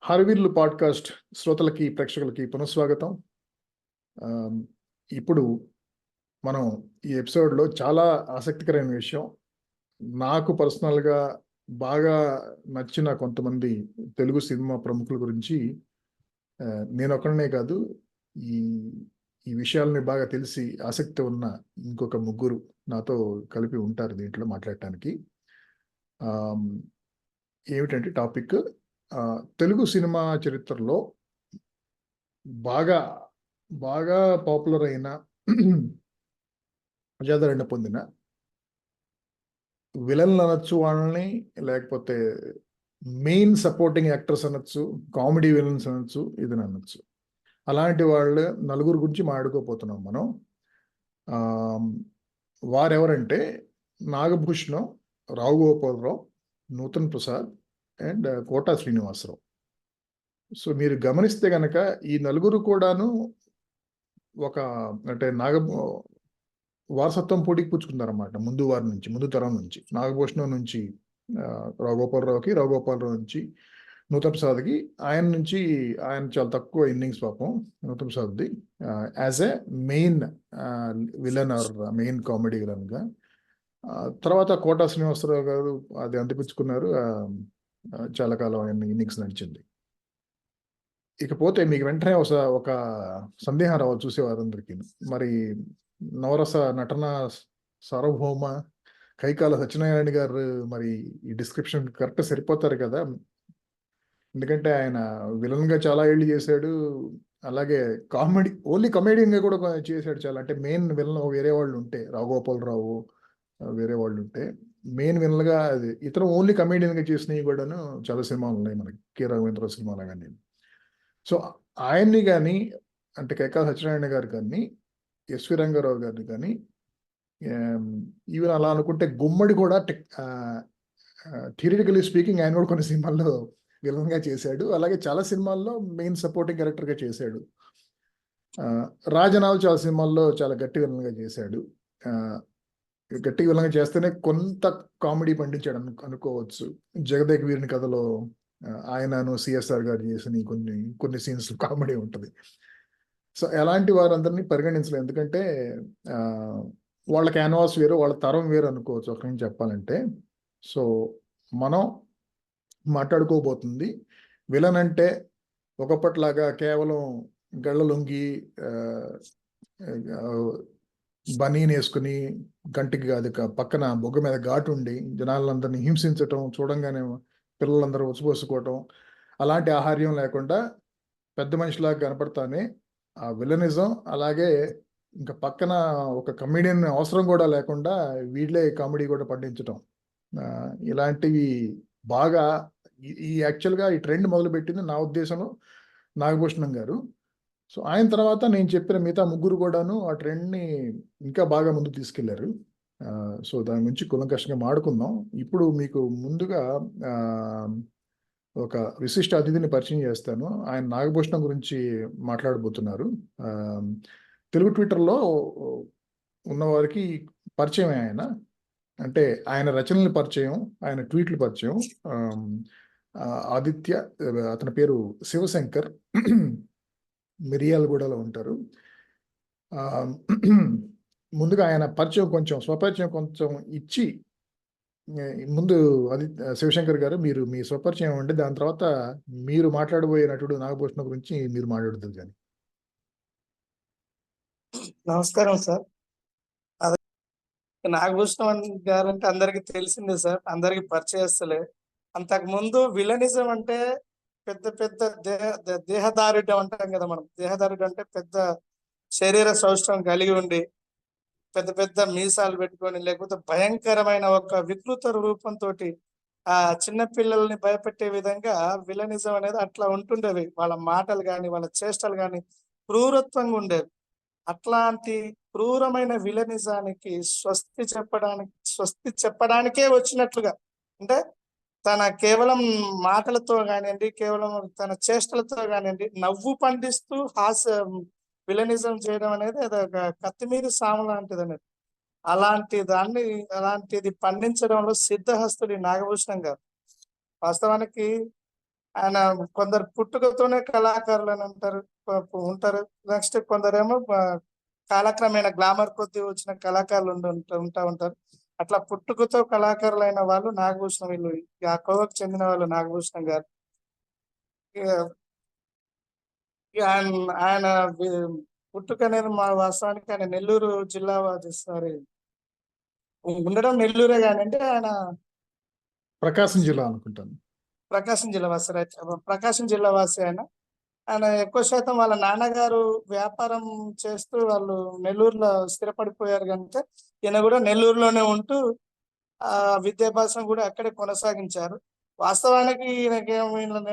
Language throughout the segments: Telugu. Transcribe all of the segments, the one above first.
హరివిల్లు పాడ్కాస్ట్ శ్రోతలకి ప్రేక్షకులకి పునఃస్వాగతం. ఇప్పుడు మనం ఈ ఎపిసోడ్లో చాలా ఆసక్తికరమైన విషయం, నాకు పర్సనల్గా బాగా నచ్చిన కొంతమంది తెలుగు సినిమా ప్రముఖుల గురించి నేను ఒక్కడనే కాదు, ఈ ఈ విషయాలని బాగా తెలిసి ఆసక్తి ఉన్న ఇంకొక ముగ్గురు నాతో కలిపి ఉంటారు దీంట్లో మాట్లాడటానికి. ఏమిటంటే టాపిక్, తెలుగు సినిమా చరిత్రలో బాగా బాగా పాపులర్ అయిన ప్రజాదరణ పొందిన విలన్లు అనొచ్చు వాళ్ళని, లేకపోతే మెయిన్ సపోర్టింగ్ యాక్టర్స్ అనొచ్చు, కామెడీ విలన్స్ అనొచ్చు, ఇది అనొచ్చు. అలాంటి వాళ్ళు నలుగురు గురించి మాట్లాడుకోపోతున్నాం మనం. వారెవరంటే నాగభూషణం, రావు గోపాలరావు, నూతన్ ప్రసాద్ అండ్ కోటా శ్రీనివాసరావు. సో మీరు గమనిస్తే కనుక ఈ నలుగురు కూడాను ఒక అంటే వారసత్వం పోటీకి పుచ్చుకున్నారన్నమాట. ముందు తరం నుంచి నాగభూషణం నుంచి రావు గోపాలరావు నుంచి నూతన్ ప్రసాద్కి. ఆయన చాలా తక్కువ ఇన్నింగ్స్ పాపం నూతన్ ప్రసాద్ది, as a main villain or main comedy విలన్గా. తర్వాత కోటా శ్రీనివాసరావు గారు అది అందిపుచ్చుకున్నారు. చాలా కాలం ఆయన ఇన్నింగ్స్ నడిచింది. ఇకపోతే మీకు వెంటనే ఒక సందేహం రావాలి చూసేవారందరికీ, మరి నవరస నటన సార్వభౌమ కైకాల సత్యనారాయణ గారు మరి ఈ డిస్క్రిప్షన్ కరెక్ట్ సరిపోతారు కదా? ఎందుకంటే ఆయన విలన్గా చాలా ఏళ్ళు చేశాడు, అలాగే ఓన్లీ కమెడియన్గా కూడా చేశాడు చాలా. అంటే మెయిన్ విలన్ వేరే వాళ్ళు ఉంటే, రావుగోపాలరావు వేరే వాళ్ళు ఉంటే, మెయిన్ విలన్గా ఇతను ఓన్లీ కమెడియన్గా చేసినవి కూడాను చాలా సినిమాలు ఉన్నాయి మనకి, కె రాఘవేంద్ర సినిమాలు కానీ. సో ఆయన్ని కానీ, అంటే కైకాల సత్యనారాయణ గారు కానీ, ఎస్వి రంగారావు గారిని కానీ, ఈవెన్ అలా అనుకుంటే గుమ్మడి కూడా థియరిటికలీ స్పీకింగ్ ఆయన కూడా కొన్ని సినిమాల్లో విలన్గా చేశాడు. అలాగే చాలా సినిమాల్లో మెయిన్ సపోర్టింగ్ క్యారెక్టర్గా చేశాడు. రాజనావు చాలా సినిమాల్లో చాలా గట్టి విలన్గా చేశాడు. గట్టి విలన్గా చేస్తేనే కొంత కామెడీ పండించాడు అనుకోవచ్చు. జగదేక వీరుని కథలో ఆయనను సిఎస్ఆర్ గారు చేసిన కొన్ని సీన్స్ కామెడీ ఉంటుంది. సో ఎలాంటి వారందరినీ పరిగణించలేదు, ఎందుకంటే వాళ్ళ క్యాన్వాస్ వేరు, వాళ్ళ తరం వేరు అనుకోవచ్చు ఒక నుంచి చెప్పాలంటే. సో మనం మాట్లాడుకోబోతుంది విలన్ అంటే ఒకప్పట్లాగా కేవలం గళ్ళ లొంగి బనీని వేసుకుని కంటికి కాదు పక్కన బొగ్గ మీద ఘాటు ఉండి జనాలందరినీ హింసించటం, చూడంగానే పిల్లలందరూ ఉచ్చిపోసుకోవటం, అలాంటి ఆహార్యం లేకుండా పెద్ద మనిషిలాగా కనపడతానే ఆ విలనిజం. అలాగే ఇంకా పక్కన ఒక కమెడియన్ అవసరం కూడా లేకుండా వీళ్ళే కామెడీ కూడా పండించటం, ఇలాంటివి బాగా యాక్చువల్గా ఈ ట్రెండ్ మొదలుపెట్టింది నా ఉద్దేశంలో నాగభూషణం గారు. సో ఆయన తర్వాత నేను చెప్పిన మిగతా ముగ్గురు కూడాను ఆ ట్రెండ్ని ఇంకా బాగా ముందుకు తీసుకెళ్లారు. సో దాని గురించి కులంకషంగా మాడుకుందాం. ఇప్పుడు మీకు ముందుగా ఒక విశిష్ట అతిథిని పరిచయం చేస్తాను. ఆయన నాగభూషణం గురించి మాట్లాడబోతున్నారు. తెలుగు ట్విట్టర్లో ఉన్నవారికి పరిచయం ఆయన, అంటే ఆయన రచనల పరిచయం, ఆయన ట్వీట్లు పరిచయం. ఆదిత్య, అతని పేరు శివశంకర్, మిరియాలగూడలో ఉంటారు. ముందుగా ఆయన స్వపరిచయం కొంచెం ఇచ్చి, ముందు శివశంకర్ గారు మీరు మీ స్వపరిచయం ఇవ్వండి, దాని తర్వాత మీరు మాట్లాడబోయే నటుడు నాగభూషణం గురించి మీరు మాట్లాడుతుంది. కానీ నమస్కారం సార్. నాగభూషణం గారు అంటే అందరికి తెలిసిందే సార్, అందరికి పరిచయస్తులే. అంతకుముందు విలనిజం అంటే పెద్ద పెద్ద దేహదారుఢ్యం అంటాం కదా మనం. దేహదారుఢ్యం అంటే పెద్ద శరీర సౌష్ఠవం కలిగి ఉండి పెద్ద పెద్ద మీసాలు పెట్టుకొని, లేకపోతే భయంకరమైన ఒక వికృత రూపంతో ఆ చిన్న పిల్లల్ని భయపెట్టే విధంగా విలనిజం అనేది అట్లా ఉంటుండేవి. వాళ్ళ మాటలు కానీ, వాళ్ళ చేష్టలు కానీ క్రూరత్వంగా ఉండేవి. అట్లాంటి క్రూరమైన విలనిజానికి స్వస్తి చెప్పడానికే వచ్చినట్లుగా, అంటే తన కేవలం మాటలతో కానివ్వండి, కేవలం తన చేష్టలతో కానివ్వండి, నవ్వు పండిస్తూ విలనిజం చేయడం అనేది అదొక కత్తి మీద సాము లాంటిది అనేది. అలాంటిది పండించడంలో సిద్ధహస్తుడి నాగభూషణం గారు. వాస్తవానికి ఆయన కొందరు పుట్టుకతోనే కళాకారులు అని అంటారు ఉంటారు. నెక్స్ట్ కొందరేమో కాలక్రమేణా గ్లామర్ కొద్దీ వచ్చిన కళాకారులు ఉంటా ఉంటారు. అట్లా పుట్టుకతో కళాకారులైన వాళ్ళు నాగభూషణం, వీళ్ళు ఆ కోవకు చెందిన వాళ్ళు నాగభూషణం గారు. ఇక ఇక ఆయన పుట్టుక అనేది మా వాస్తవానికి ఆయన నెల్లూరు జిల్లా సారీ ఉండడం నెల్లూరే కానీ అంటే ఆయన ప్రకాశం జిల్లా అనుకుంటాను. ప్రకాశం జిల్లా వాసి ప్రకాశం జిల్లా వాసి ఆయన. ఆయన ఎక్కువ శాతం వాళ్ళ నాన్నగారు వ్యాపారం చేస్తూ వాళ్ళు నెల్లూరులో స్థిరపడిపోయారు కనుక ఈయన కూడా నెల్లూరులోనే ఉంటూ ఆ విద్యాభ్యాసం కూడా అక్కడే కొనసాగించారు. వాస్తవానికి ఈయన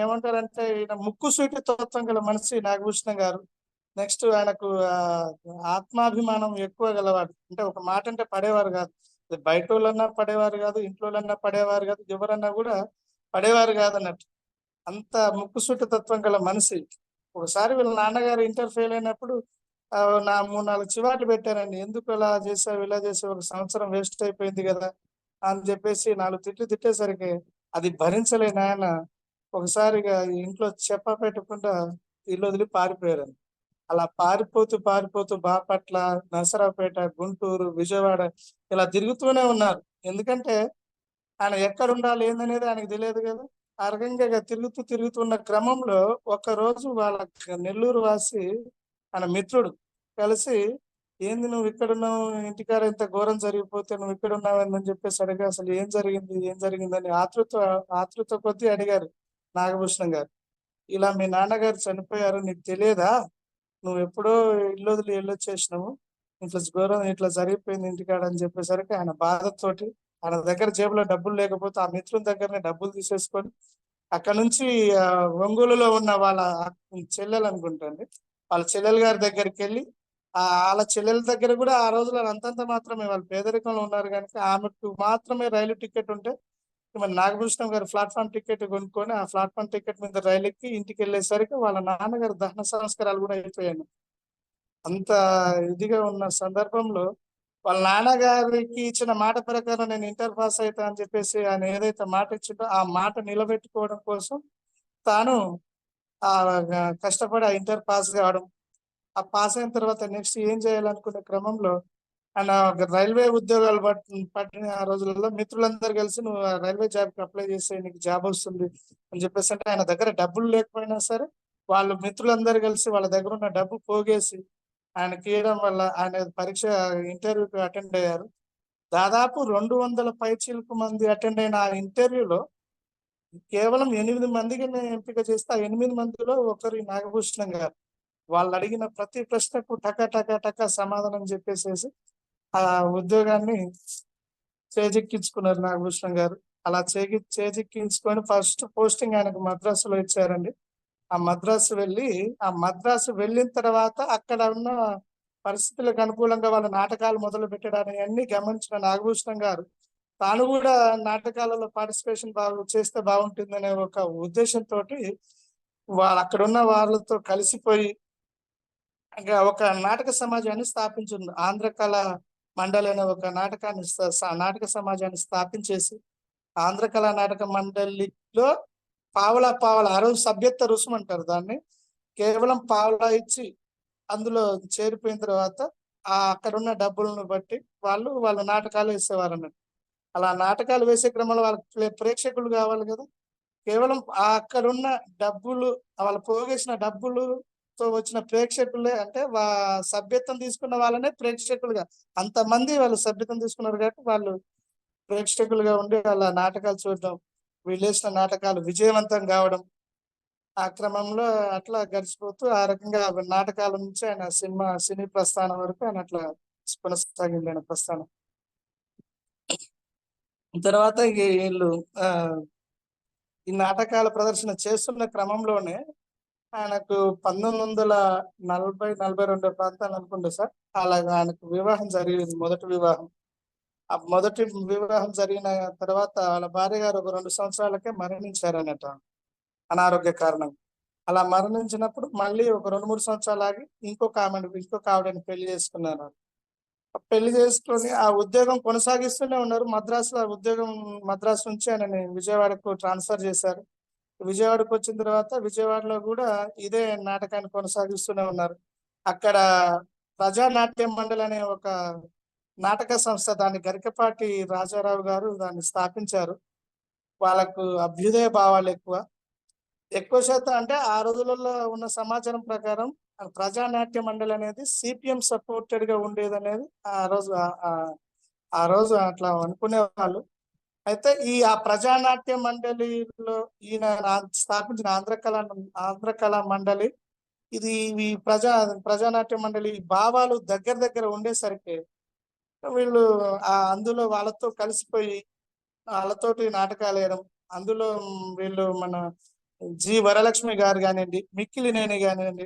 ఏమంటారంటే ఈయన ముక్కు సూటి తత్వం గల మనిషి నాగభూషణ గారు. నెక్స్ట్ ఆయనకు ఆత్మాభిమానం ఎక్కువ గలవాడు. అంటే ఒక మాట అంటే పడేవారు కాదు. బయట వాళ్ళన్నా పడేవారు కాదు, ఇంట్లో పడేవారు కాదు, ఎవరన్నా కూడా పడేవారు కాదు అన్నట్టు. అంత ముక్కుసూటి తత్వం గల మనిషి. ఒకసారి వీళ్ళ నాన్నగారు ఇంటర్ ఫెయిల్ అయినప్పుడు నా 3-4 చివాట్లు పెట్టారండి. ఎందుకు ఇలా చేసావు, ఇలా చేసావు, 1 సంవత్సరం వేస్ట్ అయిపోయింది కదా అని చెప్పేసి 4 తిట్లు తిట్టేసరికి అది భరించలేని ఆయన ఒకసారిగా ఇంట్లో చెప్ప పెట్టకుండా ఇల్లు వదిలి పారిపోయారు. అలా పారిపోతూ పారిపోతూ బాపట్ల, నరసరావుపేట, గుంటూరు, విజయవాడ ఇలా తిరుగుతూనే ఉన్నారు. ఎందుకంటే ఆయన ఎక్కడ ఉండాలి ఏందనేది ఆయనకు తెలియదు కదా. ఆ రకంగా తిరుగుతున్న క్రమంలో రోజు వాళ్ళ నెల్లూరు వాసి ఆయన మిత్రుడు కలిసి, ఏంది నువ్వు ఇక్కడ ఉన్నావు, ఇంటికాడ ఇంత ఘోరం జరిగిపోతే నువ్వు ఇక్కడ ఉన్నావు అని చెప్పేసి అడిగా. అసలు ఏం జరిగిందని ఆతృత కొద్దీ అడిగారు నాగభూషణం గారు. ఇలా మీ నాన్నగారు చనిపోయారు, నీకు తెలియదా, నువ్వు ఎప్పుడో ఇల్లు వదిలి వెళ్ళొచ్చేసినావు, ఇట్లా ఘోరం ఇట్లా జరిగిపోయింది ఇంటికాడ అని చెప్పేసరికి ఆయన బాధతోటి ఆయన దగ్గర జేబులో డబ్బులు లేకపోతే ఆ మిత్రుని దగ్గరనే డబ్బులు తీసేసుకొని అక్కడ నుంచి ఒంగోలులో ఉన్న వాళ్ళ చెల్లెలు అనుకుంటండి, వాళ్ళ చెల్లెలు గారి దగ్గరికి వెళ్ళి వాళ్ళ చెల్లెల దగ్గర కూడా ఆ రోజుల్లో అంతంత మాత్రమే, వాళ్ళు పేదరికంలో ఉన్నారు కనుక ఆమెకు మాత్రమే రైలు టికెట్ ఉంటే మరి నాగభూషణం గారు ప్లాట్ఫామ్ టికెట్ కొనుక్కొని ఆ ప్లాట్ఫామ్ టికెట్ మీద రైలు ఎక్కి ఇంటికి వెళ్ళేసరికి వాళ్ళ నాన్నగారు దహన సంస్కారాలు కూడా అయిపోయాయి. అంత ఇదిగా ఉన్న సందర్భంలో వాళ్ళ నాన్నగారికి ఇచ్చిన మాట ప్రకారం నేను ఇంటర్ పాస్ అవుతా అని చెప్పేసి ఆయన ఏదైతే మాట ఇచ్చిందో ఆ మాట నిలబెట్టుకోవడం కోసం తాను ఆ కష్టపడి ఆ ఇంటర్ పాస్ కావడం, ఆ పాస్ అయిన తర్వాత నెక్స్ట్ ఏం చేయాలనుకునే క్రమంలో ఆయన రైల్వే ఉద్యోగాలు పట్టిన ఆ రోజులలో మిత్రులందరూ కలిసి నువ్వు రైల్వే జాబ్కి అప్లై చేస్తే నీకు జాబ్ వస్తుంది అని చెప్పేసి అంటే ఆయన దగ్గర డబ్బులు లేకపోయినా సరే వాళ్ళు మిత్రులందరూ కలిసి వాళ్ళ దగ్గర ఉన్న డబ్బు పోగేసి ఆయనకి ఇవ్వడం వల్ల ఆయన పరీక్ష ఇంటర్వ్యూకి అటెండ్ అయ్యారు. దాదాపు 200 పైచీలకు మంది అటెండ్ అయిన ఆ ఇంటర్వ్యూలో కేవలం 8 మందికి ఎంపిక చేస్తే ఆ 8 మందిలో ఒకరు నాగభూషణం గారు. వాళ్ళు అడిగిన ప్రతి ప్రశ్నకు టక సమాధానం చెప్పేసేసి ఆ ఉద్యోగాన్ని చేజిక్కించుకున్నారు నాగభూషణం గారు. అలా చేజిక్కించుకొని ఫస్ట్ పోస్టింగ్ ఆయనకు మద్రాసులో ఇచ్చారండి. ఆ మద్రాసు వెళ్ళిన తర్వాత అక్కడ ఉన్న పరిస్థితులకు అనుకూలంగా వాళ్ళ నాటకాలు మొదలు పెట్టడానికి అన్ని గమనించిన నాగభూషణం గారు తాను కూడా నాటకాలలో పార్టిసిపేషన్ చేస్తే బాగుంటుందనే ఒక ఉద్దేశంతో వాళ్ళు అక్కడ ఉన్న వాళ్ళతో కలిసిపోయి ఒక నాటక సమాజాన్ని స్థాపించింది. ఆంధ్రకళ మండలి అనే ఒక నాటక సమాజాన్ని స్థాపించేసి ఆంధ్రకళ నాటక మండలిలో పావలా ఆ రోజు సభ్యత్వ రుసుము అంటారు దాన్ని, కేవలం పావలా ఇచ్చి అందులో చేరిపోయిన తర్వాత అక్కడ ఉన్న డబ్బులను బట్టి వాళ్ళ నాటకాలు వేసేవారు అన్నట్టు. అలా నాటకాలు వేసే క్రమంలో వాళ్ళకి ప్రేక్షకులు కావాలి కదా. కేవలం అక్కడున్న డబ్బులు, వాళ్ళు పోగేసిన డబ్బులుతో వచ్చిన ప్రేక్షకులే అంటే సభ్యత్వం తీసుకున్న వాళ్ళనే ప్రేక్షకులుగా, అంతమంది వాళ్ళు సభ్యత్వం తీసుకున్నారు కాబట్టి వాళ్ళు ప్రేక్షకులుగా ఉండి వాళ్ళ నాటకాలు చూడడం, వీళ్ళేసిన నాటకాలు విజయవంతం కావడం, ఆ క్రమంలో అట్లా గడిచిపోతూ ఆ రకంగా నాటకాల నుంచి ఆయన సినీ ప్రస్థానం వరకు ఆయన అట్లా కొనసాగింది ఆయన ప్రస్థానం. తర్వాత వీళ్ళు ఈ నాటకాల ప్రదర్శన చేస్తున్న క్రమంలోనే ఆయనకు 1940-42 ప్రాంతాలు అనుకుంటే సార్, అలాగా ఆయనకు వివాహం జరిగింది. ఆ మొదటి వివాహం జరిగిన తర్వాత వాళ్ళ భార్య గారు ఒక 2 సంవత్సరాలకే మరణించారు అన్నట్ట అనారోగ్య కారణం. అలా మరణించినప్పుడు మళ్ళీ ఒక 2-3 సంవత్సరాలు ఆగి ఇంకొక ఆవిడని పెళ్లి చేసుకున్నారు. పెళ్లి చేసుకొని ఆ ఉద్యోగం కొనసాగిస్తూనే ఉన్నారు. మద్రాసు నుంచి ఆయనని విజయవాడకు ట్రాన్స్ఫర్ చేశారు. విజయవాడకు వచ్చిన తర్వాత విజయవాడలో కూడా ఇదే నాటకాన్ని కొనసాగిస్తూనే ఉన్నారు. అక్కడ ప్రజానాట్య మండలి అనే ఒక నాటక సంస్థ, దాన్ని గరికపాటి రాజారావు గారు దాన్ని స్థాపించారు. వాళ్ళకు అభ్యుదయ భావాలు ఎక్కువ శాతం. అంటే ఆ రోజులలో ఉన్న సమాచారం ప్రకారం ప్రజానాట్య మండలి అనేది సిపిఎం సపోర్టెడ్ గా ఉండేది అనేది ఆ రోజు అట్లా అనుకునే వాళ్ళు. అయితే ఆ ప్రజానాట్య మండలిలో ఈయన స్థాపించిన ఆంధ్రకళా మండలి, ఇది ఈ ప్రజానాట్య మండలి భావాలు దగ్గర ఉండేసరికి వీళ్ళు అందులో వాళ్ళతో కలిసిపోయి వాళ్ళతోటి నాటకాలు వేయడం. అందులో వీళ్ళు మన జి వరలక్ష్మి గారు కానివ్వండి, మిక్కిలినేని కానివ్వండి,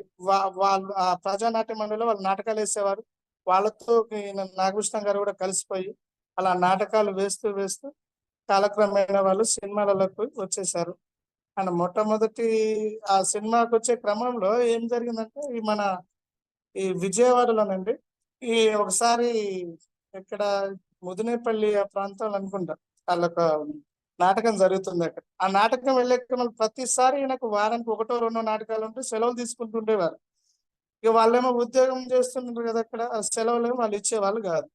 వాళ్ళు ఆ ప్రజానాట్య మండలిలో వాళ్ళు నాటకాలు వేసేవారు. వాళ్ళతో నాగభూషణ గారు కూడా కలిసిపోయి అలా నాటకాలు వేస్తూ కాలక్రమేణా వాళ్ళు సినిమాలకు వచ్చేసారు. అండ్ మొట్టమొదటి ఆ సినిమాకి వచ్చే క్రమంలో ఏం జరిగిందంటే ఈ విజయవాడలోనండి ఒకసారి ఇక్కడ ముదినేపల్లి ఆ ప్రాంతంలో అనుకుంటా వాళ్ళొక నాటకం జరుగుతుంది అక్కడ. ఆ నాటకం వెళ్ళే క్రమంలో ప్రతిసారి నాకు వారానికి 1 2 నాటకాలు ఉంటే సెలవులు తీసుకుంటుండేవారు. ఇక వాళ్ళేమో ఉద్యోగం చేస్తుంటారు కదా అక్కడ, సెలవులు వాళ్ళు ఇచ్చేవాళ్ళు కాదు.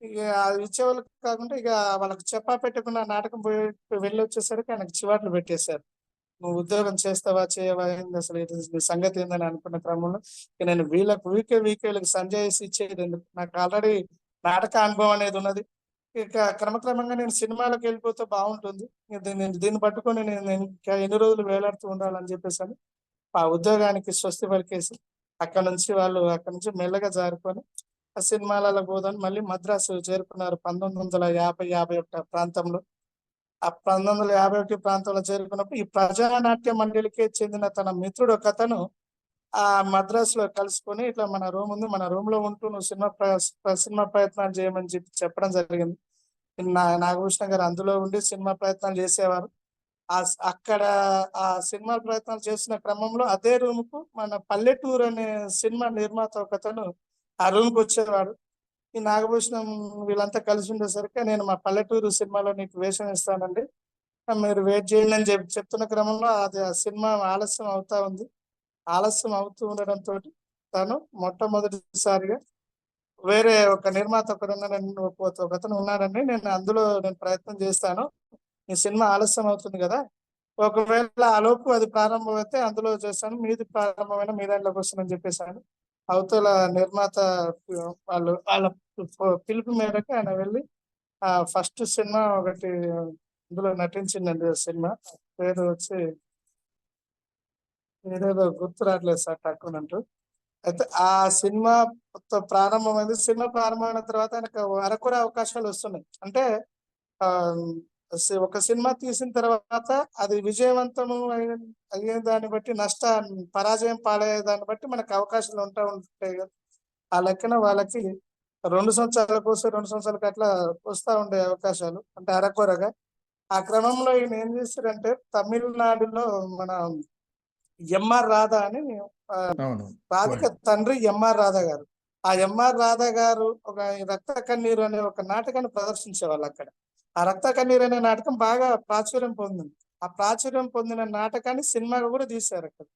ఇక అది ఇచ్చేవాళ్ళు కాకుండా ఇక వాళ్ళకి చెప్పా పెట్టకుండా నాటకం వెళ్ళి వచ్చేసరికి ఆయనకు చివాట్లు పెట్టేశారు. నువ్వు ఉద్యోగం చేస్తావా చేయవా, ఏంది అసలు నీ సంగతి ఏందని అనుకున్న క్రమంలో ఇక నేను వీళ్ళకి సంజయ్ ఇచ్చేది ఎందుకు, నాకు ఆల్రెడీ నాటక అనుభవం అనేది ఉన్నది. ఇక క్రమక్రమంగా నేను సినిమాలకు వెళ్ళిపోతే బాగుంటుంది, దీన్ని పట్టుకొని నేను ఇంకా ఎన్ని రోజులు వేలాడుతూ ఉండాలని చెప్పేసి అని ఆ ఉద్యోగానికి స్వస్తి పలికేసి అక్కడ నుంచి మెల్లగా జారుకొని ఆ సినిమాలలో పోదని మళ్ళీ మద్రాసు చేరుకున్నారు 1951 ప్రాంతంలో. ఆ 1951 ప్రాంతంలో చేరుకున్నప్పుడు ఈ ప్రజానాట్య మండలికే చెందిన తన మిత్రుడు ఒకతను ఆ మద్రాసులో కలుసుకొని ఇట్లా మన రూమ్ ఉంది, మన రూమ్ లో ఉంటూ నువ్వు సినిమా ప్రయత్నాలు చేయమని చెప్పడం జరిగింది. నాగభూషణ గారు అందులో ఉండి సినిమా ప్రయత్నాలు చేసేవారు. అక్కడ ఆ సినిమా ప్రయత్నాలు చేసిన క్రమంలో అదే రూమ్ కు మన పల్లెటూరు అనే సినిమా నిర్మాత ఒకతను ఆ రూమ్ కు వచ్చేవాడు. ఈ నాగభూషణం వీళ్ళంతా కలిసి ఉండేసరికి నేను మా పల్లెటూరు సినిమాలో నీకు వేషం ఇస్తానండి, మీరు వెయిట్ చేయండి అని చెప్తున్న క్రమంలో ఆ సినిమా ఆలస్యం అవుతూ ఉండడంతో తను మొట్టమొదటిసారిగా వేరే ఒక నిర్మాత ఒకతను ఉన్నాడండి, నేను ప్రయత్నం చేస్తాను, ఈ సినిమా ఆలస్యం అవుతుంది కదా, ఒకవేళ ఆలోపు అది ప్రారంభమైతే అందులో చేస్తాను, మీది ప్రారంభమైన మీ దాంట్లోకి వస్తుందని చెప్పేసాను. అవతల నిర్మాత వాళ్ళ పిలుపు మేరకు ఆయన వెళ్ళి ఫస్ట్ సినిమా ఒకటి ఇందులో నటించిందండి. సినిమా పేరు వచ్చి ఏదేదో గుర్తు రావట్లేదు సార్ టక్కునంటూ. అయితే ఆ సినిమా ప్రారంభమైంది. సినిమా ప్రారంభమైన తర్వాత ఆయనకు అరకొర అవకాశాలు వస్తున్నాయి. అంటే ఆ ఒక సినిమా తీసిన తర్వాత అది విజయవంతము అయ్యే దాన్ని బట్టి పరాజయం పాలయ్యే దాన్ని బట్టి మనకు అవకాశాలు ఉంటాయి కదా. ఆ లెక్కన వాళ్ళకి 2 సంవత్సరాల కోసం 2 సంవత్సరాలకి అట్లా వస్తూ ఉండే అవకాశాలు, అంటే అరకొరగా. ఆ క్రమంలో ఈయన ఏం చేస్తారంటే తమిళనాడులో మన ఎంఆర్ రాధా అని రాధిక తండ్రి ఎంఆర్ రాధా గారు, ఆ ఎంఆర్ రాధా గారు ఒక రక్త కన్నీరు అనే ఒక నాటకాన్ని ప్రదర్శించేవాళ్ళు అక్కడ. ఆ రక్త కన్నీరు అనే నాటకం బాగా ప్రాచుర్యం పొందింది. ఆ ప్రాచుర్యం పొందిన నాటకాన్ని సినిమాగా కూడా తీశారు అక్కడ.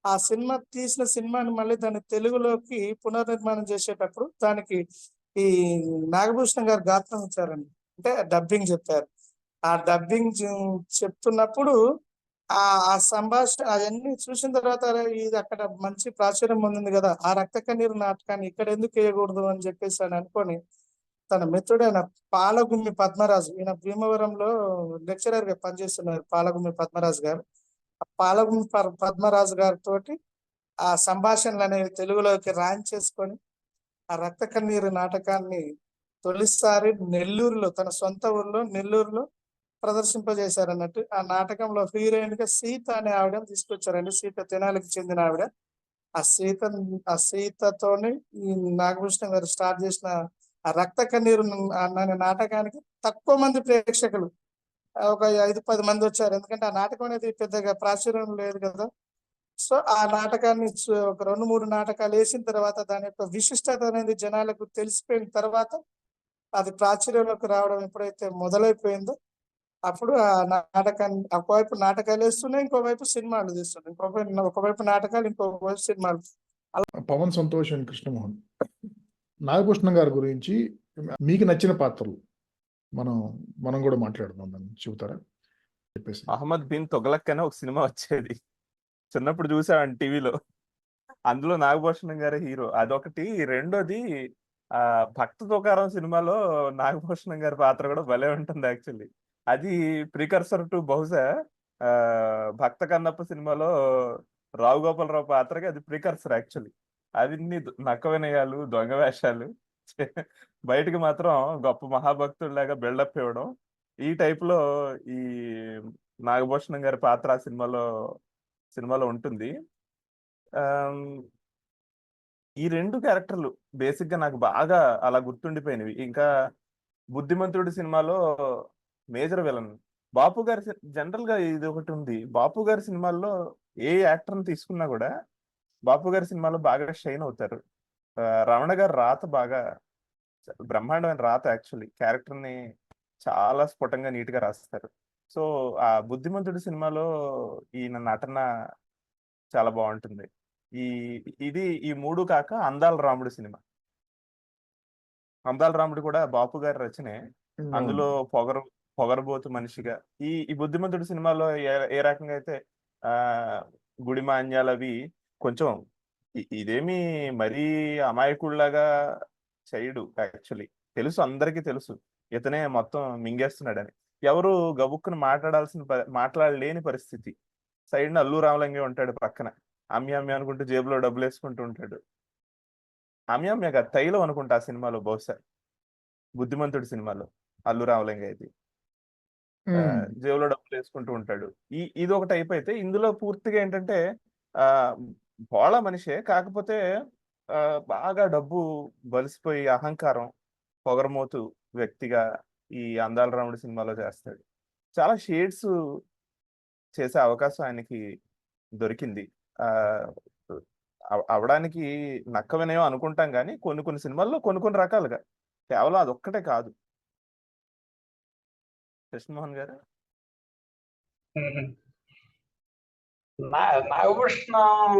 ఆ తీసిన సినిమాని మళ్ళీ దాన్ని తెలుగులోకి పునర్నిర్మాణం చేసేటప్పుడు దానికి ఈ నాగభూషణ గారు గాత్రం ఇచ్చారండి, అంటే డబ్బింగ్ చెప్పారు. ఆ డబ్బింగ్ చెప్తున్నప్పుడు ఆ సంభాషణ అవన్నీ చూసిన తర్వాత ఇది అక్కడ మంచి ప్రాచుర్యం పొందింది కదా, ఆ రక్త కన్నీరు నాటకాన్ని ఇక్కడ ఎందుకు వేయకూడదు అని చెప్పేసి అని అనుకొని తన మిత్రుడైన పాలగుమ్మి పద్మరాజు, ఈయన భీమవరంలో లెక్చరర్ గా పనిచేస్తున్నారు పాలగుమ్మి పద్మరాజు గారు. ఆ పాలగుమ్మి పద్మరాజు గారితో ఆ సంభాషణలు అనేవి తెలుగులోకి రాయించేసుకొని ఆ రక్త కన్నీరు నాటకాన్ని తొలిసారి నెల్లూరులో, తన సొంత ఊర్లో నెల్లూరులో ప్రదర్శింపజేశారు అన్నట్టు. ఆ నాటకంలో హీరోయిన్ గా సీత అనే ఆవిడని తీసుకొచ్చారండి. సీత తెనాలికి చెందిన ఆవిడ. ఆ సీతతోని ఈ నాగభూషణ గారు స్టార్ట్ చేసిన ఆ రక్త కన్నీరు అనే నాటకానికి తక్కువ మంది ప్రేక్షకులు, ఒక 5-10 మంది వచ్చారు. ఎందుకంటే ఆ నాటకం అనేది పెద్దగా ప్రాచుర్యం లేదు కదా. సో ఆ నాటకాన్ని ఒక 2-3 నాటకాలు వేసిన తర్వాత దాని యొక్క విశిష్టత అనేది జనాలకు తెలిసిపోయిన తర్వాత అది ప్రాచుర్యంలోకి రావడం ఎప్పుడైతే మొదలైపోయిందో అప్పుడు ఆ నాటకాన్ని ఒకవైపు నాటకాలు వేస్తున్నాయి, ఇంకోవైపు సినిమాలు తీస్తున్నాయి, ఒకవైపు నాటకాలు, ఇంకోవైపు సినిమాలు. పవన్ సంతోష్ అండ్ కృష్ణమోహన్. నాగభూషణం గారి గురించి మీకు నచ్చిన పాత్రలు మనం మనం కూడా మాట్లాడుదాం, దాన్ని చెబుతారా చెప్పేసి. అహ్మద్ బిన్ తొగలక్ అనే ఒక సినిమా వచ్చేది, చిన్నప్పుడు చూసాను టీవీలో. అందులో నాగభూషణం గారి హీరో, అదొకటి. రెండోది భక్త తుకారం సినిమాలో నాగభూషణం గారి పాత్ర కూడా భలే ఉంటుంది యాక్చువల్లీ. అది ప్రికర్సర్ టు బహుశా భక్త కన్నప్ప సినిమాలో రావు గోపాలరావు పాత్రకి అది ప్రికర్సర్ యాక్చువల్లీ. అవిన్ని నక్క వినయాలు, దొంగ వేషాలు, బయటికి మాత్రం గొప్ప మహాభక్తుడిలాగా బిల్డప్ ఇవ్వడం. ఈ టైప్ లో ఈ నాగభూషణం గారి పాత్ర ఆ సినిమాలో ఉంటుంది. ఈ రెండు క్యారెక్టర్లు బేసిక్ గా నాకు బాగా అలా గుర్తుండిపోయినవి. ఇంకా బుద్ధిమంతుడి సినిమాలో మేజర్ విలన్ బాపు గారి. జనరల్ గా ఇది ఒకటి ఉంది, బాపు గారి సినిమాల్లో ఏ యాక్టర్ ని తీసుకున్నా కూడా బాపు గారి సినిమాలో బాగా షైన్ అవుతారు. రమణ గారి రాత బాగా బ్రహ్మాండమైన రాత యాక్చువల్లీ. క్యారెక్టర్ ని చాలా స్ఫుటంగా నీట్ గా రాస్తారు. సో ఆ బుద్ధిమంతుడి సినిమాలో ఈయన నటన చాలా బాగుంటుంది. ఈ మూడు కాక అందాల రాముడు సినిమా. అందాల రాముడు కూడా బాపు గారి రచనే. అందులో పొగరబోతు మనిషిగా ఈ బుద్ధిమంతుడి సినిమాలో ఏ రకంగా అయితే గుడి మాన్యాలు అవి కొంచెం ఇదేమి మరీ అమాయకుడిలాగా చేయడు యాక్చువల్లీ. తెలుసు, అందరికీ తెలుసు ఇతనే మొత్తం మింగేస్తున్నాడని. ఎవరు గబుక్కును మాట్లాడలేని పరిస్థితి. సైడ్ అల్లు రామలింగే ఉంటాడు పక్కన, అమ్మి అనుకుంటూ జేబులో డబ్బులు వేసుకుంటూ ఉంటాడు. అమ్మి కాదు, తైలం అనుకుంటా ఆ సినిమాలో, బహుశా బుద్ధిమంతుడి సినిమాలో అల్లు రామలింగ అయితే జేబులో డబ్బులు వేసుకుంటూ ఉంటాడు. ఇది ఒక టైప్ అయితే, ఇందులో పూర్తిగా ఏంటంటే బోళ మనిషే, కాకపోతే బాగా డబ్బు బలిసిపోయి అహంకారం, పొగరమోతు వ్యక్తిగా ఈ అందాల రాముడి సినిమాలో చేస్తాడు. చాలా షేడ్స్ చేసే అవకాశం ఆయనకి దొరికింది. అవడానికి నక్క వినయం అనుకుంటాం కానీ కొన్ని సినిమాల్లో కొన్ని రకాలుగా, కేవలం అదొక్కటే కాదు. కృష్ణమోహన్ గారు. నాగభూషణం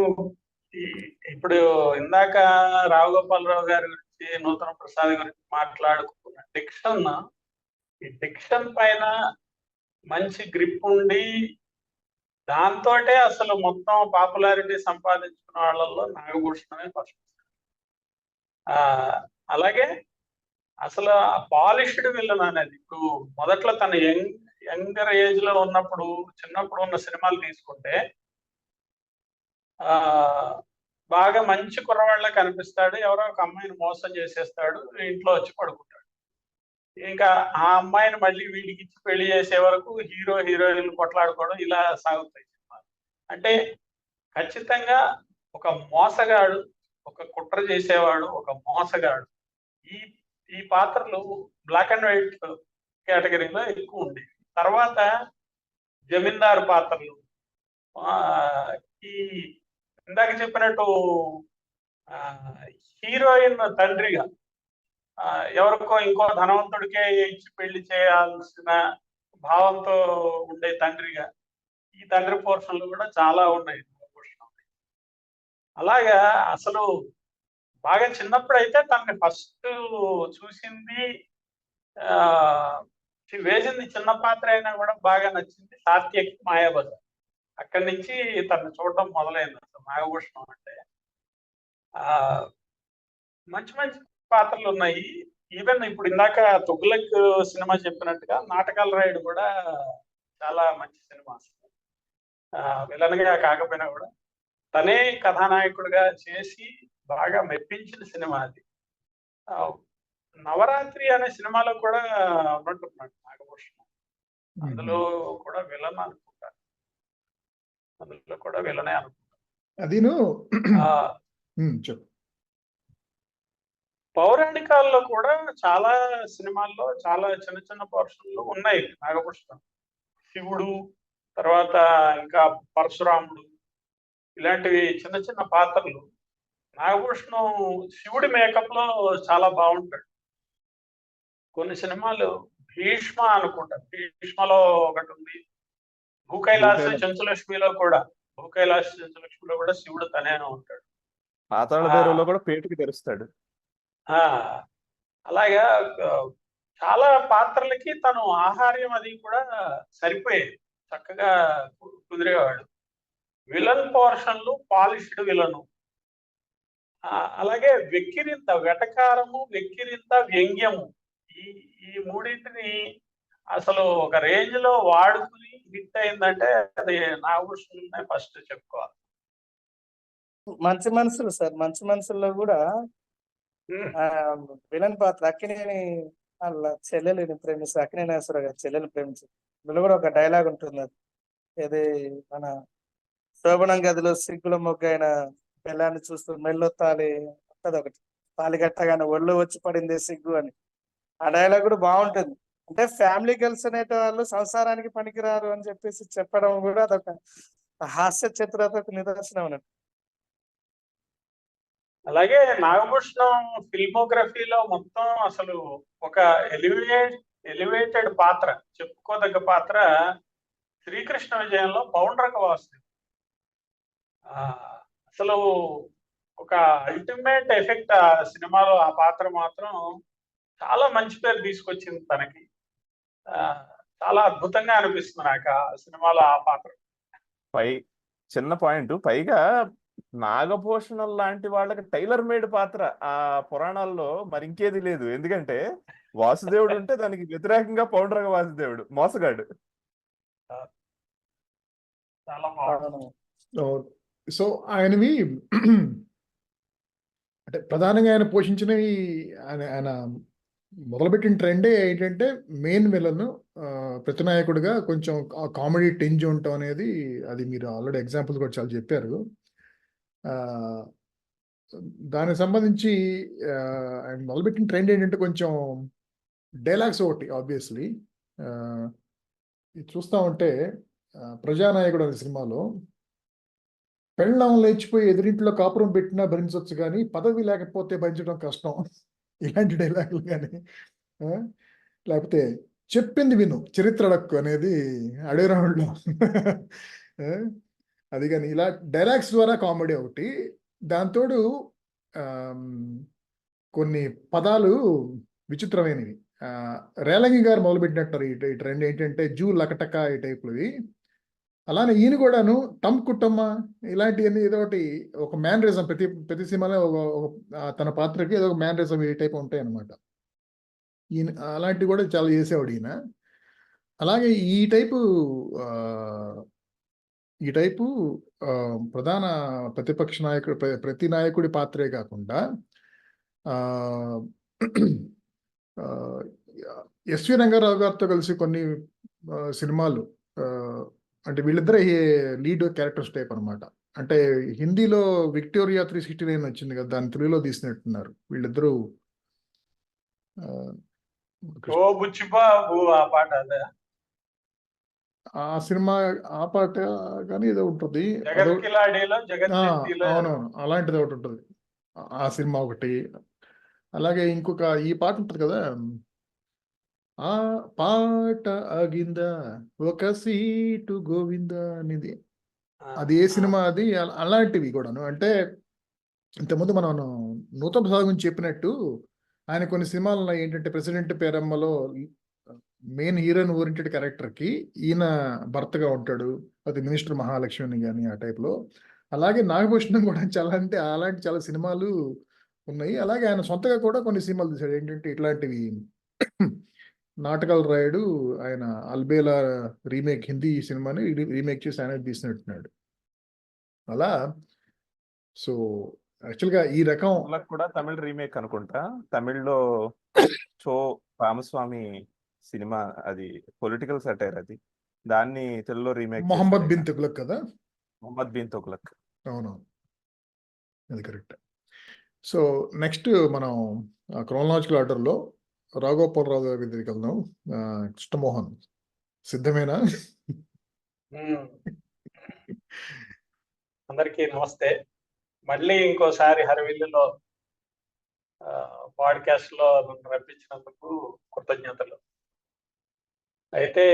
ఇప్పుడు ఇందాక రావు గోపాలరావు గారి గురించి, నూతన ప్రసాద్ గురించి మాట్లాడుకున్న ఈ డిక్షన్ పైన మంచి గ్రిప్ ఉండి దాంతోటే అసలు మొత్తం పాపులారిటీ సంపాదించుకున్న వాళ్ళల్లో నాగభూషణమే ఫస్ట్. అలాగే అసలు పాలిష్డ్ విలన్ అనేది, ఇప్పుడు మొదట్లో తన యంగర్ ఏజ్ లో ఉన్నప్పుడు, చిన్నప్పుడు ఉన్న సినిమాలు తీసుకుంటే బాగా మంచి కుర్రవాళ్ళ కనిపిస్తాడు, ఎవరో ఒక అమ్మాయిని మోసం చేసేస్తాడు, ఇంట్లో వచ్చి పడుకుంటాడు. ఇంకా ఆ అమ్మాయిని మళ్ళీ వీడికి ఇచ్చి పెళ్లి చేసే వరకు హీరో హీరోయిన్లు కొట్లాడుకోవడం ఇలా సాగుతాయి సినిమాలు. అంటే ఖచ్చితంగా ఒక మోసగాడు, ఒక కుట్ర చేసేవాడు, ఒక మోసగాడు. ఈ పాత్రలు బ్లాక్ అండ్ వైట్ కేటగిరీలో ఎక్కువ ఉండేవి. తర్వాత జమీందారు పాత్రలు, ఈ ఇందాక చెప్పినట్టు హీరోయిన్ తండ్రిగా, ఎవరికో ఇంకో ధనవంతుడికే ఇచ్చి పెళ్లి చేయాల్సిన భావంతో ఉండే తండ్రిగా, ఈ తండ్రి పోర్షన్లు కూడా చాలా ఉన్నాయి. అలాగా అసలు బాగా చిన్నప్పుడు అయితే తనని ఫస్ట్ చూసింది, వేసింది చిన్న పాత్ర అయినా కూడా బాగా నచ్చింది సాత్యకి మాయాబజార్. అక్కడి నుంచి తను చూడడం మొదలైంది. అసలు నాగభూషణం అంటే మంచి మంచి పాత్రలు ఉన్నాయి. ఈవెన్ ఇప్పుడు ఇందాక తుగ్లక్ సినిమా చెప్పినట్టుగా నాటకాల రాయుడు కూడా చాలా మంచి సినిమా. విలన్ గా కాకపోయినా కూడా తనే కథానాయకుడిగా చేసి బాగా మెప్పించిన సినిమా అది. నవరాత్రి అనే సినిమాలో కూడా ఉన్నట్టున్నాడు నాగభూషణం. అందులో కూడా విలన్ అనుకుంటాను, అందులో కూడా విలనే అనుకుంటాను. పౌరాణికాల్లో కూడా చాలా సినిమాల్లో చాలా చిన్న చిన్న పోర్షన్లు ఉన్నాయి నాగభూషణం. శివుడు, తర్వాత ఇంకా పరశురాముడు, ఇలాంటివి చిన్న చిన్న పాత్రలు. నాగభూషణం శివుడి మేకప్ లో చాలా బాగుంటాడు. కొన్ని సినిమాలు భీష్మ అనుకుంటా, భీష్మలో ఒకటి ఉంది. భూకైలాస భూకైలాస. చెంచులక్ష్మిలో కూడా, భూకైలాస చెంచులక్ష్మిలో కూడా శివుడు తనే ఉంటాడు. పాతాళ ఆ, భైరవులో కూడా పేటుకి తెరుస్తాడు. ఆ, అలాగా ఆ, చాలా పాత్రలకి తను ఆహార్యం అది కూడా సరిపోయేది, చక్కగా కుదిరేవాడు. విలన్ పోర్షన్లు పాలిష్డ్ విలను, అలాగే వెక్కిరింత, వెటకారము, వెక్కిరింత, వ్యంగ్యము, ఈ ఈ మూడింటిని అసలు ఒక రేంజ్ లో వాడుకుని హిట్ అయిందంటే అది నాగభూషణ్ ఫస్ట్ చెప్పుకోవాలి. మంచి మనుషులు సార్, మంచి మనుషుల్లో కూడా ఆ విలన్ పాత్ర అక్కినేని వాళ్ళ చెల్లెలిని ప్రేమిస్తారు, అక్కినేని నాగేశ్వరరావు గారి చెల్లెలు ప్రేమించారు. ఇందులో కూడా ఒక డైలాగ్ ఉంటుంది, అది ఇది మన శోభనం గదిలో సిగ్గుల మొగ్గైన పిల్లాన్ని చూస్తూ మెల్లో తాలి ఉంటది ఒకటి, తాలి కట్టగానే ఒళ్ళు వచ్చి పడింది సిగ్గు అని. ఆ డైలాగ్ కూడా బాగుంటుంది. అంటే ఫ్యామిలీ గర్ల్స్ అనేట వాళ్ళు సంసారానికి పనికిరారు అని చెప్పేసి చెప్పడం కూడా అదొక హాస్య చిత్రతకు నిదర్శనం అన్నట్టు. అలాగే నాగభూషణం ఫిల్మోగ్రఫీలో మొత్తం అసలు ఒక ఎలివేటెడ్ పాత్ర, చెప్పుకోదగ్గ పాత్ర శ్రీకృష్ణ విజయంలో పౌండ్రక వాసుదేవ్. అసలు ఒక అల్టిమేట్ ఎఫెక్ట్ ఆ సినిమాలో ఆ పాత్ర మాత్రం చాలా మంచి పేరు తీసుకొచ్చింది తనకి. చాలా అద్భుతంగా అనిపిస్తుంది నాకు ఆ సినిమాలో ఆ పాత్ర. చిన్న పాయింట్, పైగా నాగభూషణం లాంటి వాళ్ళకి టైలర్ మేడ్ పాత్ర ఆ పురాణాల్లో మరి ఇంకేది లేదు. ఎందుకంటే వాసుదేవుడు ఉంటే దానికి వ్యతిరేకంగా పౌండ్రక వాసుదేవుడు మోసగాడు. చాలా బాగుంది. సో ఆయనవి అంటే ప్రధానంగా ఆయన పోషించినవి, ఆయన మొదలుపెట్టిన ట్రెండే ఏంటంటే మెయిన్ విలన్ ప్రతినాయకుడిగా కొంచెం కామెడీ టెంజ్ ఉండటం అనేది. అది మీరు ఆల్రెడీ ఎగ్జాంపుల్స్ కూడా చాలా చెప్పారు. దానికి సంబంధించి ఆయన మొదలుపెట్టిన ట్రెండ్ ఏంటంటే కొంచెం డైలాగ్స్ ఒకటి. ఆబ్వియస్లీ చూస్తూ ఉంటే ప్రజానాయకుడు అనే సినిమాలో పెళ్ళం లేచిపోయి ఎదురింట్లో కాపురం పెట్టినా భరించవచ్చు కానీ పదవి లేకపోతే భరించడం కష్టం, ఇలాంటి డైలాగులు కానీ, లేకపోతే చెప్పింది విను చరిత్ర అడక్కు అనేది అడవి రాముడిలో అది కానీ ఇలా డైలాగ్స్ ద్వారా కామెడీ ఒకటి. దాంతోడు కొన్ని పదాలు విచిత్రమైనవి. రేలంగి గారు మొదలుపెట్టినట్టు ఈ ట్రెండ్ ఏంటంటే జూ లకటక ఈ టైప్లవి. అలానే ఈయన కూడాను టమ్ కుట్టమ్మ ఇలాంటివన్నీ ఏదో ఒకటి ఒక మ్యానరిజం ప్రతి సినిమాలో తన పాత్రకి ఏదో ఒక మ్యానరిజం ఈ టైప్ ఉంటాయి అన్నమాట. ఈయన అలాంటివి కూడా చాలా చేసేవాడు ఈయన. అలాగే ఈ టైపు ప్రధాన ప్రతిపక్ష నాయకుడు, ప్రతి నాయకుడి పాత్రే కాకుండా ఎస్వి రంగారావు గారితో కలిసి కొన్ని సినిమాలు, అంటే వీళ్ళిద్దరే లీడ్ క్యారెక్టర్స్ టైప్ అనమాట. అంటే హిందీలో విక్టోరియా 369 వచ్చింది కదా, దాన్ని తెలుగులో తీసినట్టున్నారు వీళ్ళిద్దరూ. ఆ సినిమా ఆ పాట కానీ ఏదో ఉంటుంది, అవునవును అలాంటిది ఒకటి ఉంటుంది ఆ సినిమా ఒకటి. అలాగే ఇంకొక ఈ పాట ఉంటుంది కదా, ఆ పాట ఆగిందా ఒక సీటు గోవిందా అనేది, అది ఏ సినిమా అది. అలాంటివి కూడాను. అంటే ఇంతకుముందు మనం నూతన ప్రసాద్ గురించి చెప్పినట్టు ఆయన కొన్ని సినిమాలు ఏంటంటే ప్రెసిడెంట్ పేరమ్మలో మెయిన్ హీరోయిన్ ఓరియంటెడ్ క్యారెక్టర్కి ఈయన భర్తగా ఉంటాడు, అది మినిస్టర్ మహాలక్ష్మిని కానీ ఆ టైప్లో. అలాగే నాగభూషణం కూడా చాలా, అంటే అలాంటి చాలా సినిమాలు ఉన్నాయి. అలాగే ఆయన సొంతగా కూడా కొన్ని సినిమాలు తీశాడు. ఏంటంటే ఇట్లాంటివి నాటకాలు రాయడు ఆయన. అల్బేలా రీమేక్, హిందీ సినిమాని రీమేక్ చేసి ఆయన తీసినట్టున్నాడు అలా. సో యాక్చువల్గా ఈ రకం కూడా తమిళ రీమేక్ అనుకుంటా. తమిళ్లో చో రామస్వామి సినిమా, అది పొలిటికల్ సటైర్, అది దాన్ని తెలుగులో రీమేక్ మొహమ్మద్ బిన్ తుగ్లక్ కదా. మొహమ్మద్ బిన్ తుగ్లక్, అవునవును, అది కరెక్ట్. సో నెక్స్ట్ మనం క్రోనలాజికల్ ఆర్డర్లో రాఘోపాలరావు గారి దగ్గరికి వెళ్దాం. కృష్ణమోహన్ సిద్ధమేనా? అందరికీ నమస్తే. మళ్ళీ ఇంకోసారి హరివిల్లులో పాడ్కాస్ట్ లో రప్పించినందుకు కృతజ్ఞతలు. అయితే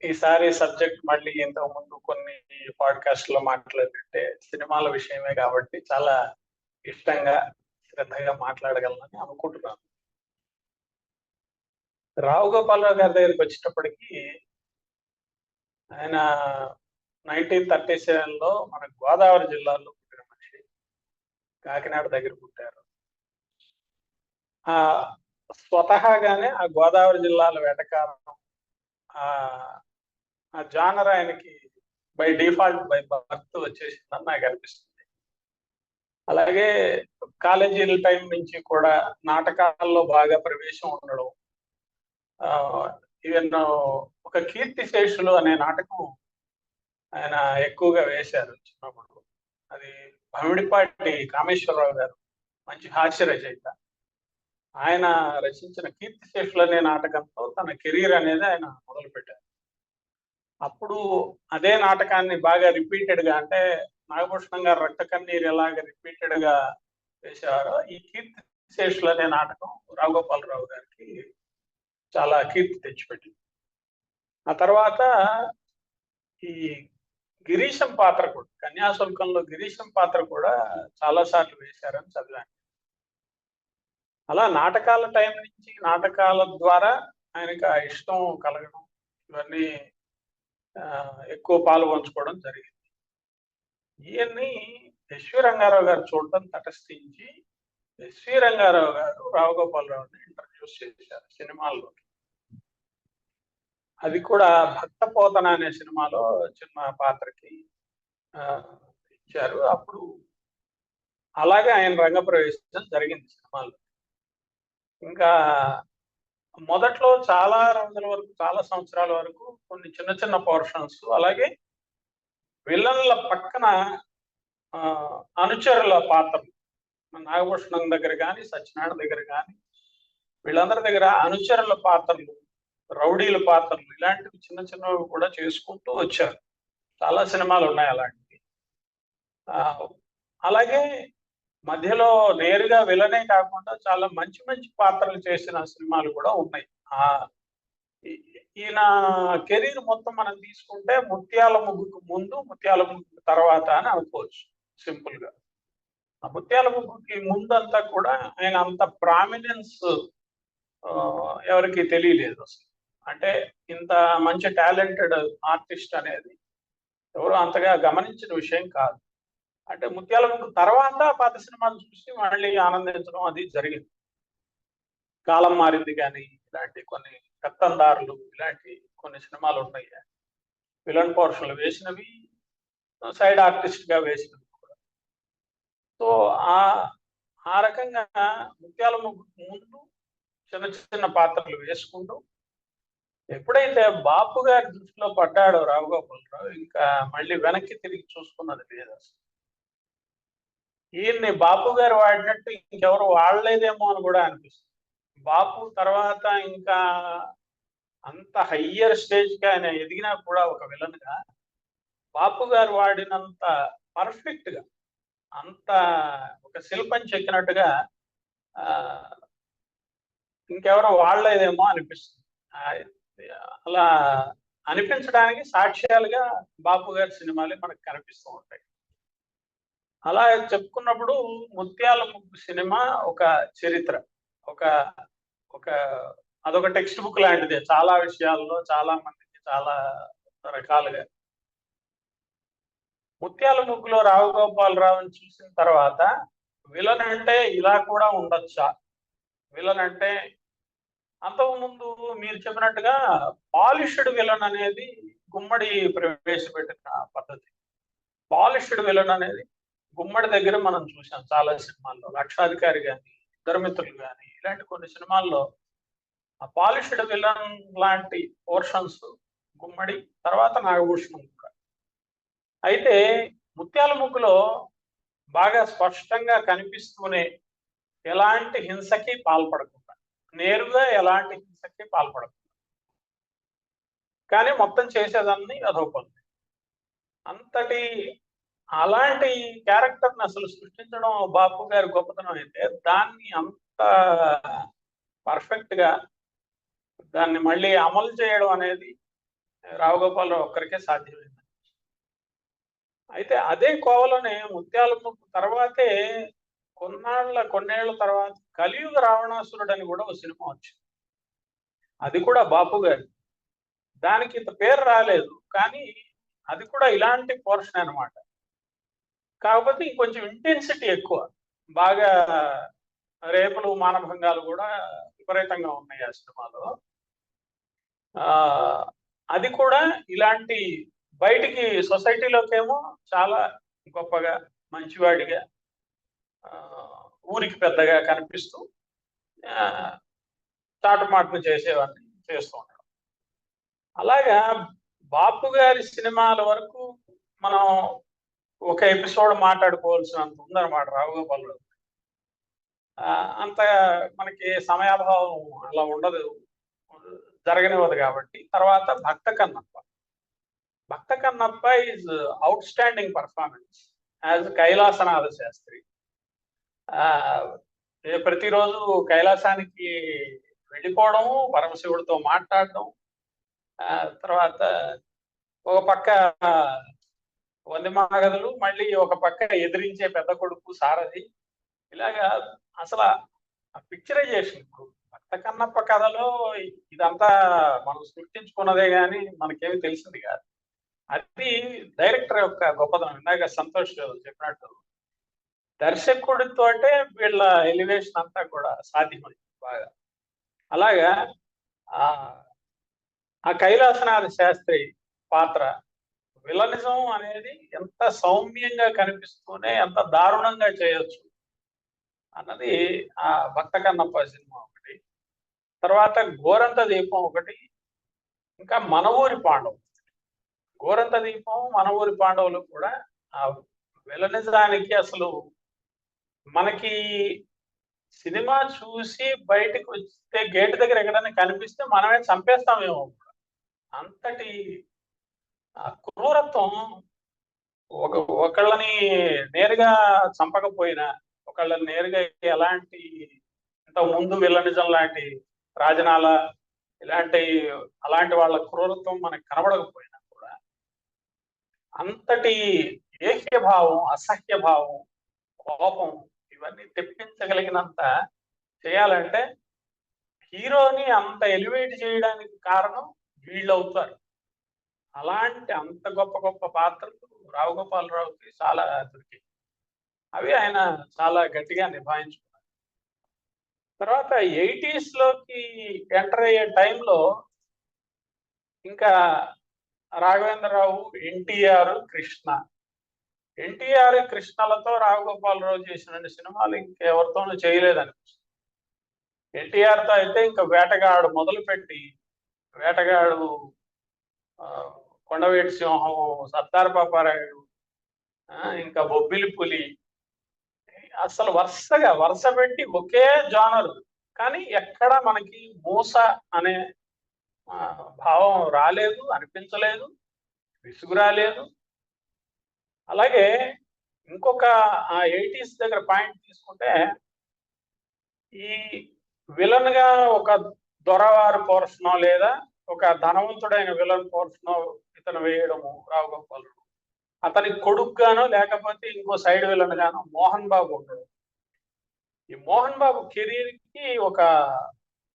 ఈసారి సబ్జెక్ట్ మళ్ళీ ఇంతకు ముందు కొన్ని పాడ్కాస్ట్ లో మాట్లాడినట్టే సినిమాల విషయమే కాబట్టి చాలా ఇష్టంగా శ్రద్ధగా మాట్లాడగలనని అనుకుంటున్నాను. రావు గోపాలరావు గారి దగ్గరికి వచ్చేటప్పటికి ఆయన 1937లో మన గోదావరి జిల్లాలో పుట్టిన మనిషి. కాకినాడ దగ్గర పుట్టారు. ఆ స్వతహాగానే ఆ గోదావరి జిల్లాల వెటకారం ఆ జానర్ ఆయనకి బై డిఫాల్ట్ బై బర్త్ వచ్చేసిందని నాకు అనిపిస్తుంది. అలాగే కాలేజీల టైం నుంచి కూడా నాటకాల్లో బాగా ప్రవేశం ఉండడం. ఈవెన్ ఒక కీర్తిశేషులు అనే నాటకం ఆయన ఎక్కువగా వేశారు చిన్నప్పుడు. అది భమిడిపాటి కామేశ్వరరావు గారు మంచి హాస్య రచయిత. ఆయన రచించిన కీర్తిశేషులు అనే నాటకంతో తన కెరీర్ అనేది ఆయన మొదలుపెట్టారు. అప్పుడు అదే నాటకాన్ని బాగా రిపీటెడ్ గా, అంటే నాగభూషణం గారు రక్త కన్నీరు ఎలాగ రిపీటెడ్ గా వేసేవారో ఈ కీర్తిశేషులు అనే నాటకం రావుగోపాలరావు గారికి చాలా కీర్తి తెచ్చిపెట్టింది. ఆ తర్వాత ఈ గిరీశం పాత్ర కూడా, కన్యాశుల్కంలో గిరీశం పాత్ర కూడా చాలా సార్లు వేశారని చదివాను. అలా నాటకాల టైం నుంచి నాటకాల ద్వారా ఆయనకి ఆ ఇష్టం కలగడం, ఇవన్నీ ఎక్కువ పాలు పంచుకోవడం జరిగింది. ఈయన్ని ఎస్వి రంగారావు గారు చూడటం తటస్థించి ఎస్వి రంగారావు గారు రావుగోపాలరావుని ఇంట్రడ్యూస్ చేశారు సినిమాల్లోకి. అది కూడా భక్త పోతన అనే సినిమాలో చిన్న పాత్రకి ఇచ్చారు. అప్పుడు అలాగే ఆయన రంగప్రవేశం జరిగింది సినిమాలో. ఇంకా మొదట్లో చాలా రోజుల వరకు, చాలా సంవత్సరాల వరకు కొన్ని చిన్న చిన్న పోర్షన్స్, అలాగే విలన్ల పక్కన అనుచరుల పాత్రలు, నాగభూషణం దగ్గర కానీ సత్యనారాయణ దగ్గర కానీ వీళ్ళందరి దగ్గర అనుచరుల పాత్రలు, రౌడీల పాత్రలు, ఇలాంటివి చిన్న చిన్నవి కూడా చేసుకుంటూ వచ్చారు. చాలా సినిమాలు ఉన్నాయి అలాంటివి. అలాగే మధ్యలో నేరుగా విలనే కాకుండా చాలా మంచి మంచి పాత్రలు చేసిన సినిమాలు కూడా ఉన్నాయి. ఈయన కెరీర్ మొత్తం మనం తీసుకుంటే ముత్యాల ముగ్గుకు ముందు, ముత్యాల ముగ్గుకు తర్వాత అని అనుకోవచ్చు సింపుల్ గా. ఆ ముత్యాల ముగ్గుకి ముందంతా కూడా ఆయన అంత ప్రామినెన్స్ ఎవరికి తెలియలేదు అసలు. అంటే ఇంత మంచి టాలెంటెడ్ ఆర్టిస్ట్ అనేది ఎవరు అంతగా గమనించిన విషయం కాదు. అంటే ముత్యాల ముగ్గు తర్వాత పాత సినిమాలు చూసి మళ్ళీ ఆనందించడం అది జరిగింది. కాలం మారింది కానీ ఇలాంటి కొన్ని కత్తందారులు, ఇలాంటి కొన్ని సినిమాలు ఉన్నాయి విలన్ పోర్షన్లు వేసినవి, సైడ్ ఆర్టిస్ట్ గా వేసినవి కూడా. సో ఆ రకంగా ముత్యాల ముగ్గు ముందు చిన్న చిన్న పాత్రలు వేసుకుంటూ ఎప్పుడైతే బాపు గారి దృష్టిలో పడ్డాడో రావుగోపాలరావు, ఇంకా మళ్ళీ వెనక్కి తిరిగి చూసుకున్నది లేదు అసలు. ఈయన్ని బాపు గారు వాడినట్టు ఇంకెవరు వాడలేదేమో అని కూడా అనిపిస్తుంది. బాపు తర్వాత ఇంకా అంత హయ్యర్ స్టేజ్ గా ఆయన ఎదిగినా కూడా ఒక విలన్ గా బాపు గారు వాడినంత పర్ఫెక్ట్ గా, అంత ఒక శిల్పం చెక్కినట్టుగా ఇంకెవరో వాడలేదేమో అనిపిస్తుంది. అలా అనిపించడానికి సాక్ష్యాలుగా బాపు గారి సినిమాలే మనకు కనిపిస్తూ ఉంటాయి. అలా చెప్పుకున్నప్పుడు ముత్యాల ముగ్గు సినిమా ఒక చరిత్ర, అదొక టెక్స్ట్ బుక్ లాంటిదే చాలా విషయాల్లో, చాలా మందికి చాలా రకాలుగా. ముత్యాల ముగ్గులో రావుగోపాలరావుని చూసిన తర్వాత విలన్ అంటే ఇలా కూడా ఉండొచ్చా, విలన్ అంటే అంతకుముందు మీరు చెప్పినట్టుగా పాలిష్డ్ విలన్ అనేది గుమ్మడి ప్రవేశపెట్టిన పద్ధతి. పాలిష్డ్ విలన్ అనేది గుమ్మడి దగ్గర మనం చూసాం చాలా సినిమాల్లో, లక్షాధికారి కానీ, ఇద్దరు మిత్రులు కానీ, ఇలాంటి కొన్ని సినిమాల్లో ఆ పాలిష్డ్ విలన్ లాంటి పోర్షన్స్ గుమ్మడి, తర్వాత నాగభూషణం కూడా. అయితే ముత్యాల ముగ్గులో బాగా స్పష్టంగా కనిపిస్తూనే ఎలాంటి హింసకి పాల్పడకుండా, నేరుగా ఎలాంటి హింసకి పాల్పడకుండా, కానీ మొత్తం చేసేదాన్ని అదొకటి. అలాంటి క్యారెక్టర్ని అసలు సృష్టించడం బాపు గారి గొప్పతనం అయితే, దాన్ని అంత పర్ఫెక్ట్ గా దాన్ని మళ్ళీ అమలు చేయడం అనేది రావుగోపాలరావు ఒక్కరికే సాధ్యమైంది. అయితే అదే కోవలోనే ముత్యాల ముగ్గు తర్వాతే కొన్నేళ్ల తర్వాత కలియుగ రావణాసురుడు అని కూడా ఒక సినిమా వచ్చింది. అది కూడా బాపు గారి. దానికి ఇంత పేరు రాలేదు, కానీ అది కూడా ఇలాంటి పోర్షన్ అన్నమాట. కాకపోతే ఇంకొంచెం ఇంటెన్సిటీ ఎక్కువ, బాగా రేపులు మానభంగాలు కూడా విపరీతంగా ఉన్నాయి ఆ సినిమాలో. అది కూడా ఇలాంటి బయటికి సొసైటీలోకేమో చాలా గొప్పగా మంచివాడిగా ఊరికి పెద్దగా కనిపిస్తూ చాటుమాటును చేసేవాడిని చేస్తూ ఉంటాడు. అలాగా బాపు గారి సినిమాల వరకు మనం ఒక ఎపిసోడ్ మాట్లాడుకోవాల్సినంత ఉందన్నమాట రావుగోపాలరావు. అంత మనకి సమయాభావం అలా ఉండదు, జరగనివ్వదు కాబట్టి. తర్వాత Bhakta Kannappa is outstanding performance as Kailasanatha Sastri. ప్రతిరోజు కైలాసానికి వెళ్ళిపోవడం, పరమశివుడితో మాట్లాడడం, తర్వాత ఒక పక్క వందిమాగదులు, మళ్ళీ ఒక పక్క ఎదిరించే పెద్ద కొడుకు సారథి. ఇలాగా అసలు ఆ పిక్చరైజేషన్, ఇప్పుడు భక్త కన్నప్ప కథలో ఇదంతా మనం సృష్టించుకున్నదే కానీ మనకేమి తెలిసింది కాదు. అది డైరెక్టర్ యొక్క గొప్పతనం. ఇందాక సంతోష్ చెప్పినట్టు దర్శకుడితో వీళ్ళ ఎలివేషన్ అంతా కూడా సాధ్యమైంది బాగా. అలాగా ఆ కైలాసనాథ శాస్త్రి పాత్ర విలనిజం అనేది ఎంత సౌమ్యంగా కనిపిస్తూనే ఎంత దారుణంగా చేయొచ్చు అన్నది ఆ భక్త కన్నప్ప సినిమా ఒకటి. తర్వాత గోరంత దీపం ఒకటి, ఇంకా మన ఊరి పాండవులు. గోరంత దీపం, మన ఊరి పాండవులు కూడా ఆ విలనిజానికి అసలు మనకి సినిమా చూసి బయటకు వస్తే గేట్ దగ్గర ఎక్కడైనా కనిపిస్తే మనమే చంపేస్తామేమో. అంతటి క్రూరత్వం ఒకళ్ళని నేరుగా చంపకపోయినా, ఒకళ్ళని నేరుగా ఎలాంటి ఇంతకు ముందు విలనిజం లాంటి రాజనాల అలాంటి వాళ్ళ క్రూరత్వం మనకు కనబడకపోయినా కూడా అంతటి ఏహ్యభావం, అసహ్యభావం, కోపం ఇవన్నీ తెప్పించగలిగినంత చేయాలంటే హీరోని అంత ఎలివేట్ చేయడానికి కారణం వీళ్ళు అవుతారు. అలాంటి అంత గొప్ప గొప్ప పాత్రలు రావుగోపాలరావుకి చాలా దొరికాయి. అవి ఆయన చాలా గట్టిగా నిభాయించుకున్నారు. తర్వాత 80s లోకి ఎంటర్ అయ్యే టైంలో ఇంకా రాఘవేంద్రరావు, ఎన్టీఆర్, కృష్ణలతో రావుగోపాలరావు చేసిన సినిమాలు ఇంకెవరితోనూ చేయలేదనిపిస్తుంది. ఎన్టీఆర్తో అయితే ఇంకా వేటగాడు మొదలుపెట్టి, వేటగాడు, కొండవేటి సింహం, సర్దార్ పాపారాయుడు, ఇంకా బొబ్బిలి పులి, అసలు వరుస పెట్టి ఒకే జానరు, కానీ ఎక్కడ మనకి మూస అనే భావం రాలేదు, అనిపించలేదు, విసుగు రాలేదు. అలాగే ఇంకొక 80s దగ్గర పాయింట్ తీసుకుంటే, ఈ విలన్ గా ఒక దొరవారు పోర్షనో లేదా ఒక ధనవంతుడైన విలన్ పోర్షనో ఇతను వేయడము రావుగోపాలరావు. అతని కొడుకుగానో లేకపోతే ఇంకో సైడ్ విలన్ గానో మోహన్ బాబు ఉంటాడు. ఈ మోహన్ బాబు కెరీర్ కి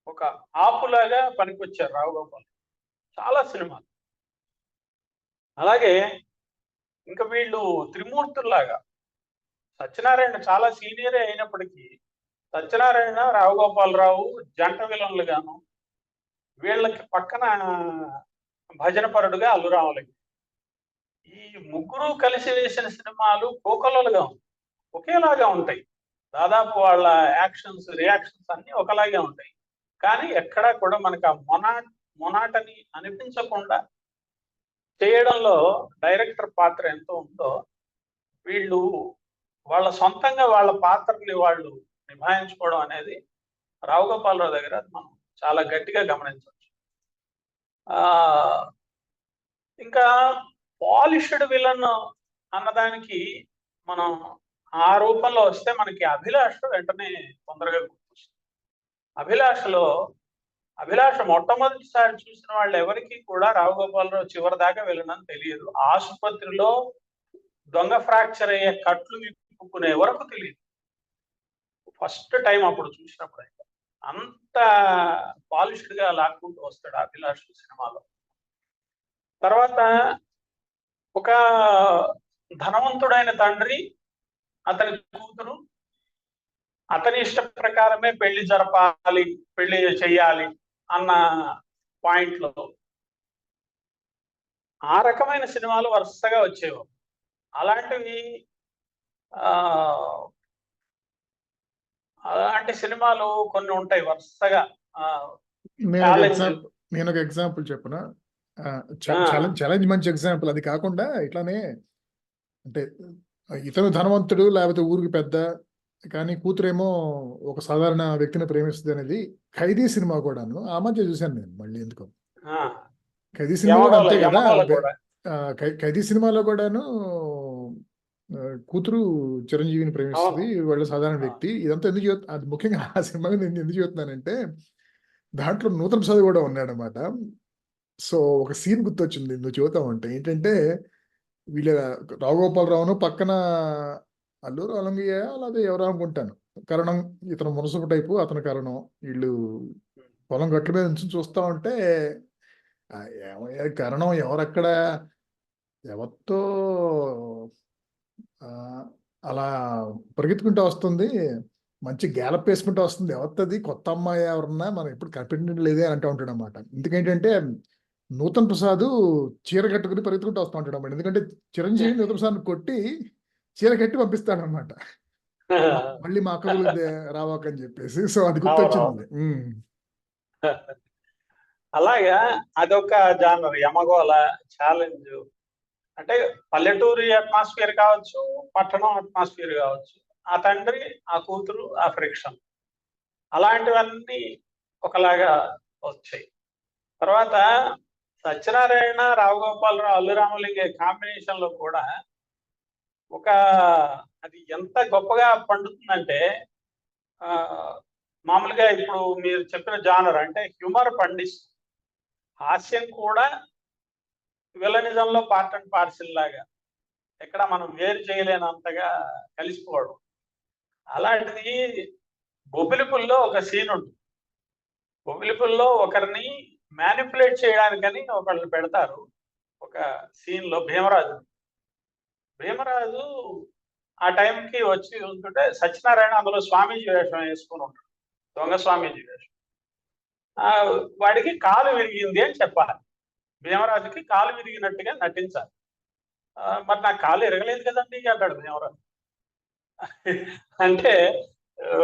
ఒక ఆపులాగా పనికొచ్చారు రావుగోపాల్ చాలా సినిమాలు. అలాగే ఇంకా వీళ్ళు త్రిమూర్తుల్లాగా, సత్యనారాయణ చాలా సీనియరే అయినప్పటికీ సత్యనారాయణ, రావుగోపాలరావు జంట విలన్లు గాను, వీళ్ళకి పక్కన భజన పరుడుగా అల్లు రామలింగ. ఈ ముగ్గురు కలిసి వేసిన సినిమాలు కోకొల్లలుగా ఒకేలాగా ఉంటాయి. దాదాపు వాళ్ళ యాక్షన్స్, రియాక్షన్స్ అన్ని ఒకలాగే ఉంటాయి. కానీ ఎక్కడా కూడా మనకు ఆ మొనాటని అనిపించకుండా చేయడంలో డైరెక్టర్ పాత్ర ఎంత ఉందో వీళ్ళు వాళ్ళ సొంతంగా వాళ్ళ పాత్రని వాళ్ళు నిభాయించుకోవడం అనేది రావుగోపాలరావు దగ్గర మనం చాలా గట్టిగా గమనించవచ్చు. ఇంకా పాలిష్డ్ విలన్ అన్నదానికి మనం ఆ రూపంలో వస్తే మనకి అభిలాష్ వెంటనే తొందరగా గుర్తొస్తుంది. అభిలాష్లో అభిలాష మొట్టమొదటిసారి చూసిన వాళ్ళు ఎవరికి కూడా రావు గోపాలరావు చివరి దాకా వెళ్ళనని తెలియదు. ఆసుపత్రిలో దొంగ ఫ్రాక్చర్ అయ్యే కట్లు విప్పుకునే వరకు తెలియదు. ఫస్ట్ టైం అప్పుడు చూసినప్పుడు అయితే అంత పాలిష్డ్ గా లాక్కుంటూ వస్తాడు అభిలాష్ సినిమాలో. తర్వాత ఒక ధనవంతుడైన తండ్రి, అతని కూతురు, అతని ఇష్ట ప్రకారమే పెళ్లి జరపాలి, పెళ్లి చెయ్యాలి అన్న పాయింట్ లో ఆ రకమైన సినిమాలు వరుసగా వచ్చేవి. అలాంటివి అలాంటి సినిమాలు కొన్ని ఉంటాయి వరుసగా. నేను ఒక ఎగ్జాంపుల్ చెప్పనా? ఛాలెంజ్ మంచి ఎగ్జాంపుల్. అది కాకుండా ఇట్లానే అంటే ఇతను ధనవంతుడు లేకపోతే ఊరికి పెద్ద, కానీ కూతురేమో ఒక సాధారణ వ్యక్తిని ప్రేమిస్తుంది అనేది ఖైదీ సినిమా కూడాను ఆ మధ్య చూశాను నేను. మళ్ళీ ఎందుకో ఖైదీ సినిమా కూడా అంతే కదా. ఖైదీ సినిమాలో కూడాను కూతురు చిరంజీవిని ప్రేమిస్తుంది, వాళ్ళ సాధారణ వ్యక్తి. ఇదంతా ఎందుకు అది ముఖ్యంగా ఆ సినిమా నేను ఎందుకు చెప్తున్నానంటే దాంట్లో నూతన్ ప్రసాద్ కూడా ఉన్నాడు అనమాట. సో ఒక సీన్ గుర్తొచ్చింది నువ్వు చెబుతామంటే. ఏంటంటే వీళ్ళ రావుగోపాలరావును పక్కన అల్లూరు అలంగయ్య అలాగే ఎవరో అనుకుంటాను, కరణం, ఇతను మునసపు టైపు, అతను కరణం. వీళ్ళు పొలం గట్ల మీద నుంచి చూస్తా ఉంటే కరణం ఎవరక్కడ ఎవరితో అలా పరిగెత్తుకుంటూ వస్తుంది, మంచి గ్యాలప్ వేసుకుంటూ వస్తుంది, ఎవరిది కొత్త అమ్మాయి ఎవరన్నా మనం ఎప్పుడు కనిపెట్టడం లేదే అని అంటూ ఉంటాడు అనమాట. ఎందుకంటే నూతన్ ప్రసాద్ చీర కట్టుకుని పరిగెత్తుకుంటూ వస్తూ ఉంటాడు అన్నమాట. ఎందుకంటే చిరంజీవి నూతన్ ప్రసాద్ కొట్టి చీర కట్టి పంపిస్తాడు అనమాట, మళ్ళీ మా అక్కలు రావాకని చెప్పేసి. సో అది గుర్తొచ్చింది. అలాగా అదొక జానర్, యమగోళ, ఛాలెంజ్. అంటే పల్లెటూరి అట్మాస్ఫియర్ కావచ్చు, పట్టణం అట్మాస్ఫియర్ కావచ్చు, ఆ తండ్రి ఆ కూతురు ఆ ఫ్రిక్షన్, అలాంటివన్నీ ఒకలాగా వచ్చాయి. తర్వాత సత్యనారాయణ, రావు గోపాలరావు, అల్లు రామలింగయ్య కాంబినేషన్ లో కూడా ఒక అది ఎంత గొప్పగా పండుతుందంటే మామూలుగా ఇప్పుడు మీరు చెప్పిన జానర్ అంటే హ్యూమర్ పండిస్తుంది, హాస్యం కూడా విలనిజంలో పార్ట్ అండ్ పార్సిల్ లాగా ఎక్కడ మనం వేరు చేయలేనంతగా కలిసిపోవడం. అలాంటిది బొబ్బిలిపుల్లో ఒక సీన్ ఉంటుంది. బొబ్బిలిపుల్లో ఒకరిని మ్యానిపులేట్ చేయడానికని ఒకళ్ళని పెడతారు ఒక సీన్ లో. భీమరాజు ఆ టైంకి వచ్చి ఉంటుంటే సత్యనారాయణ అందులో స్వామీజీ వేషం వేసుకుని ఉంటాడు, దొంగ స్వామీజీ వేషం. వాడికి కాలు విరిగింది అని చెప్పాలి, భీమరాజుకి కాలు విరిగినట్టుగా నటించాలి. మరి నాకు కాలు ఎరగలేదు కదండి అంటాడు భీమరాజు. అంటే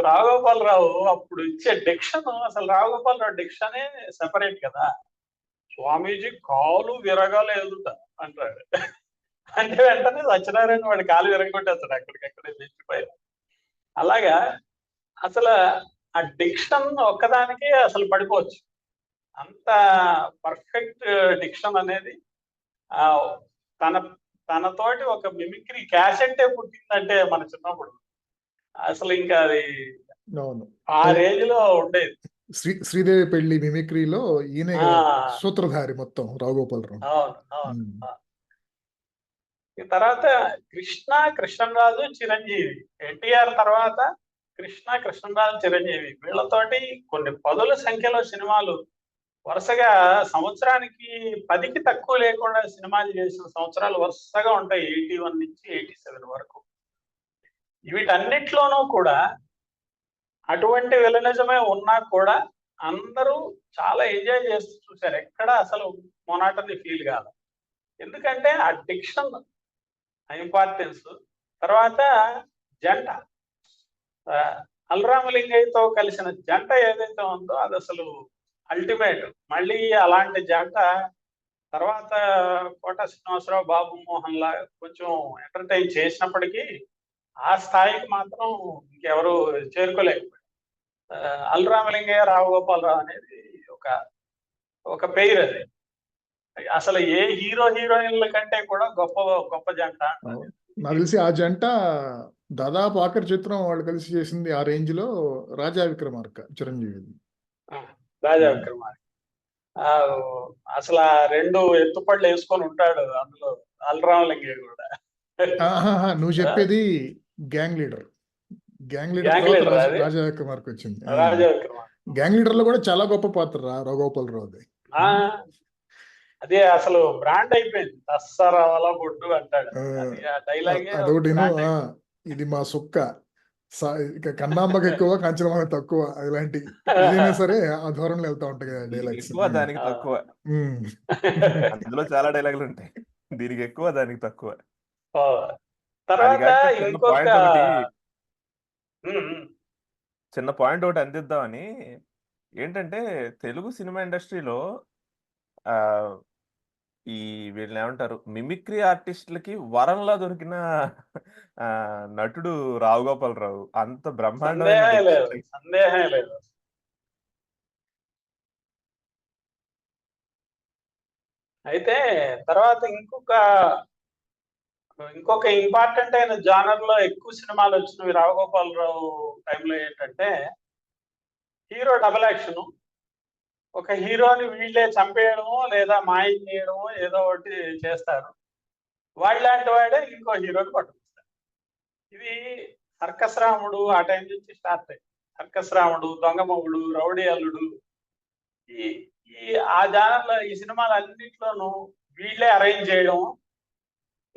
రావుగోపాలరావు అప్పుడు ఇచ్చే డిక్షన్, అసలు రావుగోపాలరావు డిక్షనే సెపరేట్ కదా. స్వామీజీ కాలు విరగలేదుట అంటాడు. అంటే వెంటనే సత్యనారాయణ వాడి కాలు విరగొట్టేస్తాడు అక్కడికక్కడే లేచిపోయి. అలాగా అసలు ఆ డిక్షన్ ఒక్కదానికి అసలు పడిపోవచ్చు, అంత పర్ఫెక్ట్ డిక్షన్ అనేది. తనతోటి ఒక మిమిక్రీ క్యాసెట్టే పుట్టిందంటే మన చిన్నప్పుడు అసలు ఇంకా అది ఆ రేంజ్ లో ఉండేది. శ్రీదేవి పెళ్లి మిమిక్రీలో ఈయన సూత్రధారి మొత్తం రావుగోపాలరావు. అవును. తర్వాత కృష్ణరాజు, చిరంజీవి. ఎన్టీఆర్ తర్వాత కృష్ణరాజు, చిరంజీవి, వీళ్ళతోటి కొన్ని పదుల సంఖ్యలో సినిమాలు వరుసగా సంవత్సరానికి 10కి తక్కువ లేకుండా సినిమాలు చేసిన సంవత్సరాలు వరుసగా ఉంటాయి, 81 నుంచి 87 వరకు. వీటన్నిట్లోనూ కూడా అటువంటి విలనిజమే ఉన్నా కూడా అందరూ చాలా ఎంజాయ్ చేస్తూ చూశారు, ఎక్కడ అసలు మొనాటని ఫీల్ కాదు. ఎందుకంటే ఆ డిక్షన్ ఇంపార్టెన్స్. తర్వాత జంట, అల్లు రామలింగయ్యతో కలిసిన జంట ఏదైతే ఉందో అది అసలు అల్టిమేట్. మళ్ళీ అలాంటి జంట తర్వాత కోట శ్రీనివాసరావు, బాబు మోహన్ లా కొంచెం ఎంటర్టైన్ చేసినప్పటికీ ఆ స్థాయికి మాత్రం ఇంకెవరు చేరుకోలేకపోయారు. అల్లు రామలింగయ్య, రావు గోపాలరావు అనేది ఒక పేరు. అది అసలు ఏ హీరోయిన్ల కంటే కూడా గొప్ప జంట. నాకు తెలిసి ఆ జంట దాదాపు ఆఖరి చిత్రం వాళ్ళు కలిసి చేసింది ఆ రేంజ్ లో రాజా విక్రమార్క, చిరంజీవి. రాజా విక్రమార్క. ఆ, అసలు ఆ 2 ఎత్తుపళ్ళు వేసుకొని ఉంటాడు అందులో అల్రామలింగే కూడా. ఆహాహా, నువ్వు చెప్పేది gang leader. Gang leader gang తర్వాత లీడర్ అది రాజా విక్రమార్క వచ్చింది. రాజా విక్రమార్క. గ్యాంగ్ లీడర్ లో కూడా చాలా గొప్ప పాత్ర రాఘగోపాలరావుది. ఆ, అదే అసలు బ్రాండ్ అయిపోయింది. తస్సరవల బొడ్డు అంటాడు. అది ఆ డైలాగే అదొకటి brand అయిపోయింది. ఇది మా సుక్క, ఇక కన్నాంబకి ఎక్కువ కంచనమ్మకి తక్కువ, ఇలాంటి ఏదైనా సరే ఆ ధోరణిలో వెళ్తా ఉంటాయి కదా దీనికి డైలాగ్స్. ఎక్కువ దానికి తక్కువ. అందులో చాలా డైలాగులు ఉంటాయి. దీనికి ఎక్కువ దానికి తక్కువ. ఓ, అది తర్వాత కాక చిన్న ఇంకొక పాయింట్ ఒకటి ఉమ్, ఉమ్, చిన్న పాయింట్ ఒకటి అందిద్దామని. ఏంటంటే తెలుగు సినిమా ఇండస్ట్రీలో ఆ ఈ వీళ్ళని ఏమంటారు, మిమిక్రీ ఆర్టిస్టులకి వరంలా దొరికిన ఆ నటుడు రావుగోపాలరావు. అంత బ్రహ్మాండమైన సందేహమే లేదు, diction. సందేహమే లేదు. అయితే తర్వాత ఇంకొక ఇంపార్టెంట్ అయిన జానర్ లో ఎక్కువ సినిమాలు వచ్చినవి రావుగోపాలరావు టైంలో ఏంటంటే హీరో డబుల్ యాక్షన్. ఒక హీరోని వీళ్ళే చంపేయడమో లేదా మాయం చేయడమో ఏదో ఒకటి చేస్తారు. వాళ్ళలాంటి వాడే ఇంకో హీరోని పట్టుకొస్తారు. ఇది సర్కస్ రాముడు ఆ టైం నుంచి స్టార్ట్ అయ్యింది. సర్కస్ రాముడు, దొంగమొగుడు, రౌడీ అల్లుడు, ఈ ఈ ఆ జానర్లో ఈ సినిమాలు అన్నింటిలోనూ వీళ్ళే అరేంజ్ చేయడం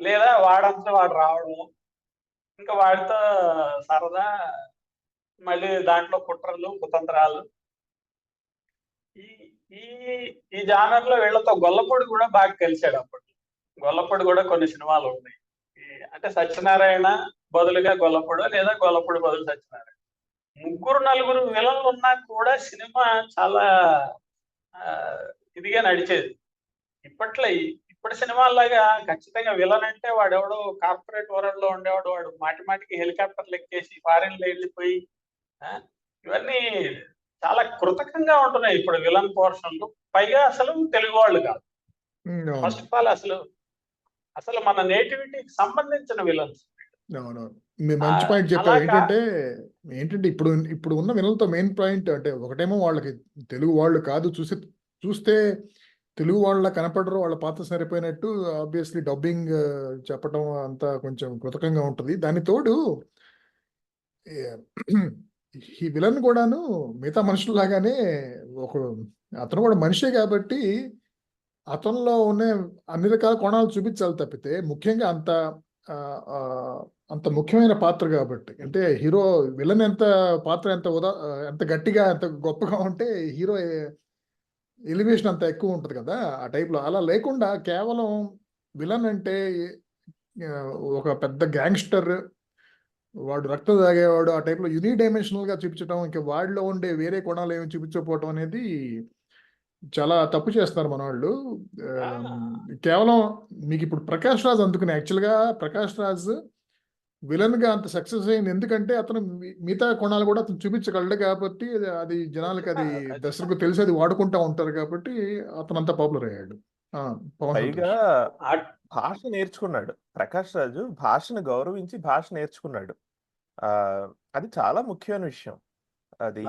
లేదా వాడంతా వాడు రావడం, ఇంకా వాడితో సరదా, మళ్ళీ దాంట్లో కుట్రలు కుతంత్రాలు. ఈ ఈ ఈ జానర్ లో వీళ్ళతో గొల్లపొడి కూడా బాగా కలిశాడు అప్పుడు. గొల్లపొడి కూడా కొన్ని సినిమాలు ఉన్నాయి. అంటే సత్యనారాయణ బదులుగా గొల్లపొడి లేదా గొల్లపొడి బదులు సత్యనారాయణ. 3-4 విలన్లు ఉన్నా కూడా సినిమా చాలా ఇదిగా నడిచేది. ఇప్పటి సినిమాల్లాగా ఖచ్చితంగా విలన్ అంటే వాడెవడో కార్పొరేట్ వరల్డ్ లో ఉండేవాడు, వాడు మాటికి హెలికాప్టర్లు ఎక్కేసి ఫారిన్ లో వెళ్ళిపోయి, ఇవన్నీ చాలా కృతకంగా ఉంటున్నాయి ఇప్పుడు విలన్ పోర్షన్లు. పైగా అసలు తెలుగు వాళ్ళు కాదు. ఫస్ట్ ఆఫ్ ఆల్ అసలు మన నేటివిటీకి సంబంధించిన విలన్స్. మీరు మంచి పాయింట్ చెప్పారు. ఏంటంటే ఇప్పుడు ఉన్న వినలతో మెయిన్ పాయింట్ అంటే ఒకటేమో వాళ్ళకి తెలుగు వాళ్ళు కాదు, చూస్తే తెలుగు వాళ్ళ కనపడరు, వాళ్ళ పాత్ర సరిపోయినట్టు ఆబ్వియస్లీ డబ్బింగ్ చెప్పడం అంతా కొంచెం కృతకంగా ఉంటుంది. దాని తోడు ఈ విలన్ కూడాను మిగతా మనుషుల్లాగానే అతను కూడా మనిషే కాబట్టి అతనిలో ఉన్న అన్ని రకాల కోణాలు చూపించాలి తప్పితే, ముఖ్యంగా అంత ముఖ్యమైన పాత్ర కాబట్టి, అంటే హీరో విలన్ పాత్ర ఎంత గట్టిగా ఎంత గొప్పగా ఉంటే హీరో ఎలివేషన్ అంత ఎక్కువ ఉంటుంది కదా ఆ టైప్లో. అలా లేకుండా కేవలం విలన్ అంటే ఒక పెద్ద గ్యాంగ్స్టర్, వాడు రక్తం తాగేవాడు, ఆ టైప్లో యూనిడైమెన్షనల్గా చూపించడం, ఇంకా వాడిలో ఉండే వేరే కోణాలు ఏమి చూపించకపోవడం అనేది చాలా తప్పు చేస్తున్నారు మన వాళ్ళు. కేవలం మీకు ఇప్పుడు ప్రకాష్ రాజ్ అందుకునే, యాక్చువల్గా ప్రకాష్ రాజ్ విలన్ గా అంత సక్సెస్ అయింది ఎందుకంటే అతను మిగతా కోణాలు కూడా అతను చూపించగలడు కాబట్టి, అది జనాలకి అది దర్శకులకు తెలిసి అది వాడుకుంటా ఉంటారు కాబట్టి అతను అంత పాపులర్ అయ్యాడు. పైగా భాష నేర్చుకున్నాడు ప్రకాష్ రాజు, భాషను గౌరవించి భాష నేర్చుకున్నాడు. అది చాలా ముఖ్యమైన విషయం. అది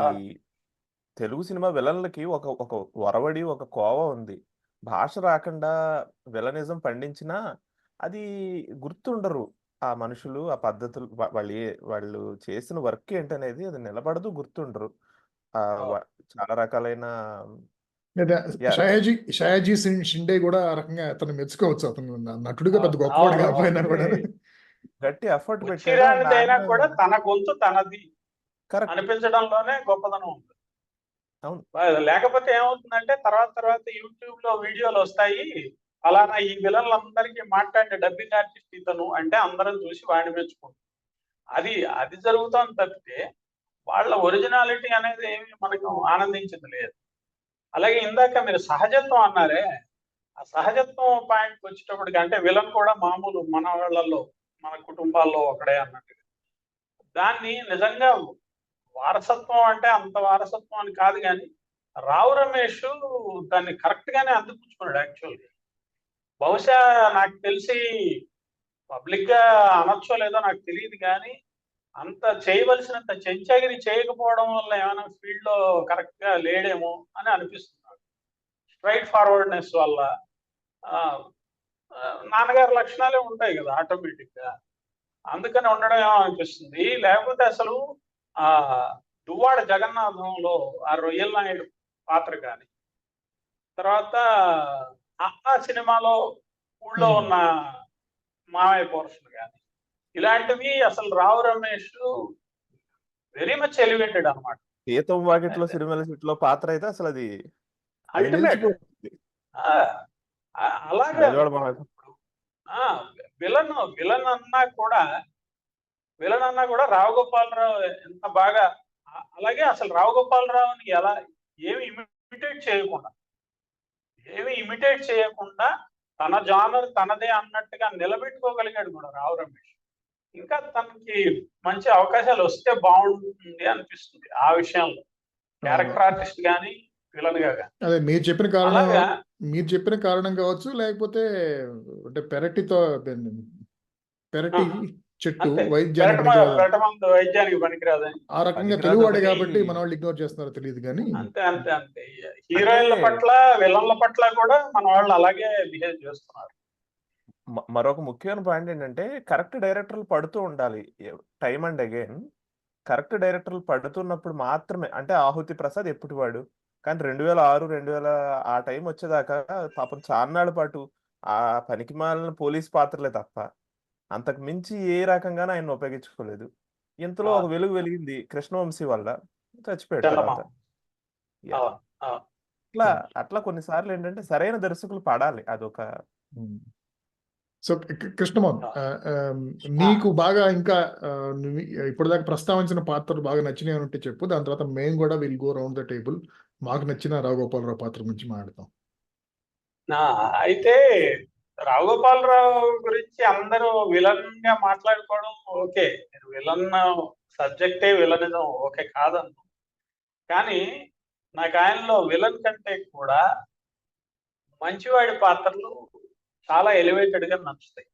తెలుగు సినిమా విలన్లకి ఒక ఒరవడి, ఒక కోవ ఉంది. భాష రాకుండా విలనిజం పండించినా అది గుర్తుండరు ఆ మనుషులు, ఆ పద్ధతులు, వాళ్ళు చేసిన వర్క్ ఏంటనేది అది నిలబడదు, గుర్తుండరు. చాలా రకాలైన షయాజీ షిండే కూడా ఆ రకంగా అతను మెచ్చుకోవచ్చు. అతను నటుడిగా పెద్ద గొప్పవాడు కాకపోయినా కూడా గట్టి ఎఫర్ట్ పెట్టాడు కూడా తన గొంతు తనది అనిపించడంలోనే గొప్పదనం ఉంది. లేకపోతే ఏమవుతుందంటే తర్వాత యూట్యూబ్ లో వీడియోలు వస్తాయి, అలానా ఈ విలన్లందరికీ మాట్లాడే డబ్బింగ్ ఆర్టిస్ట్ ఇతను అంటే అందరం చూసి వాడిని మెచ్చుకుంటాం. అది జరుగుతుంది తప్పితే వాళ్ళ ఒరిజినాలిటీ అనేది ఏమి మనకు ఆనందించింది లేదు. అలాగే ఇందాక మీరు సహజత్వం అన్నారే, ఆ సహజత్వం పాయింట్కి వచ్చేటప్పటికి అంటే విలన్ కూడా మామూలు మన వాళ్ళల్లో, మన కుటుంబాల్లో ఒకడే అన్నట్టుగా, దాన్ని నిజంగా వారసత్వం అంటే అంత వారసత్వం అని కాదు, కానీ రావు రమేష్ దాన్ని కరెక్ట్ గానే అందిపుచ్చుకున్నాడు. యాక్చువల్గా బహుశా నాకు తెలిసి పబ్లిక్ గా అనొచ్చో లేదో నాకు తెలియదు, కానీ అంత చేయవలసినంత చెంచాగిరి చేయకపోవడం వల్ల ఏమైనా ఫీల్డ్ లో కరెక్ట్ గా లేడేమో అని అనిపిస్తున్నాడు. స్ట్రైట్ ఫార్వర్డ్నెస్ వల్ల ఆ, ఆ, నాన్నగారి లక్షణాలే ఉంటాయి కదా ఆటోమేటిక్ గా, అందుకని ఉండడం ఏమో అనిపిస్తుంది. లేకపోతే అసలు ఆ దువ్వాడ జగన్నాథంలో ఆ రొయ్యల నాయుడు పాత్ర కానీ, తర్వాత ఆ సినిమాలో ఊళ్ళో ఉన్న మామయ్య పోర్షన్ కానీ, ఇలాంటివి అసలు Rao Ramesh very much elevated అనమాట. సీతం వాకిట్లో సిరిమల్ల చెట్టులో పాత్ర అయితే అసలు అది అల్టిమేట్ నిలిచిపోతుంది. అలాగే బెజవాడ మామయ్య. విలన్ విలన్ అన్నా కూడా రావు గోపాలరావు ఎంత బాగా అలాగే అసలు రావు గోపాలరావుని ఎలా ఏమి ఇమిటేట్ చేయకుండా తన జానర్ తనదే అన్నట్టుగా నిలబెట్టుకోగలిగాడు కూడా రావు రమేష్. ఇంకా తనకి మంచి అవకాశాలు వస్తే బాగుంటుంది అనిపిస్తుంది ఆ విషయంలో, క్యారెక్టర్ ఆర్టిస్ట్ గానీ విలన్ గా కానీ. అదే మీరు అలాగా చెప్పిన కారణం కావచ్చు, లేకపోతే అంటే పెరటి చెట్టు అంతే, వైద్యానికి పెరటమందు వైద్యానికి పనికిరాదని ఆ రకంగా పనికిరాదు తెలుగువాడే ఒకటి. కాబట్టి మన వాళ్ళు ఇగ్నోర్ చేస్తున్నారో తెలియదు కానీ అంతే హీరోయిన్ల పట్ల విలన్ల పట్ల కూడా మన వాళ్ళు అలాగే బిహేవ్ చేస్తున్నారు. మరొక ముఖ్యమైన పాయింట్ ఏంటంటే కరెక్ట్ డైరెక్టర్లు పడుతూ ఉండాలి టైమ్ అండ్ అగైన్. కరెక్ట్ డైరెక్టర్లు పడుతున్నప్పుడు మాత్రమే, అంటే ఆహుతి ప్రసాద్ ఎప్పటివాడు, కానీ 2006 2000 ఆ టైం వచ్చేదాకా పాపం చాన్నాళ్ళ పాటు ఆ పనికి మాలిన పోలీస్ పాత్రలే తప్ప అంతకు మించి ఏ రకంగానూ ఆయన ఉపయోగించుకోలేదు. ఇంతలో ఒక వెలుగు వెలిగింది కృష్ణవంశీ వల్ల, చచ్చిపోయాడు తర్వాత. అట్లా కొన్నిసార్లు ఏంటంటే సరైన దర్శకులు పడాలి, అదొక. సో కృష్ణమోహన్, నీకు బాగా ఇంకా ఇప్పటిదాకా ప్రస్తావించిన పాత్రలు బాగా నచ్చినాయి ఉంటే చెప్పు, దాని తర్వాత మేము కూడా will go round the table మాకు నచ్చిన రావుగోపాలరావు పాత్ర గురించి మాట్లాడతాం. అయితే రావుగోపాలరావు గురించి అందరూ విలన్ గా మాట్లాడుకోవడం ఓకే, విలన్ సబ్జెక్టే విలనిజం ఓకే కాదన్ను, కానీ నాకు ఆయనలో విలన్ కంటే కూడా మంచివాడి పాత్రలు చాలా ఎలివేటెడ్ గా నచ్చుతాయి.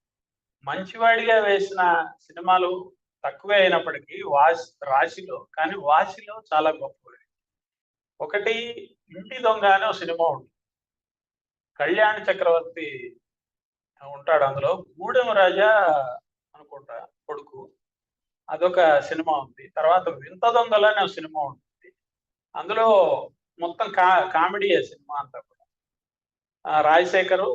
మంచివాడిగా వేసిన సినిమాలు తక్కువే అయినప్పటికీ రాశిలో చాలా గొప్పవి. ఒకటి ఇంటి దొంగ అనే ఒక సినిమా ఉంది, కళ్యాణ్ చక్రవర్తి ఉంటాడు అందులో, గూడెం రాజా అనుకుంటా కొడుకు, అదొక సినిమా ఉంది. తర్వాత వింత దొంగలు అనే ఒక సినిమా ఉంటుంది, అందులో మొత్తం కామెడీ సినిమా అంతా కూడా. రాజశేఖరు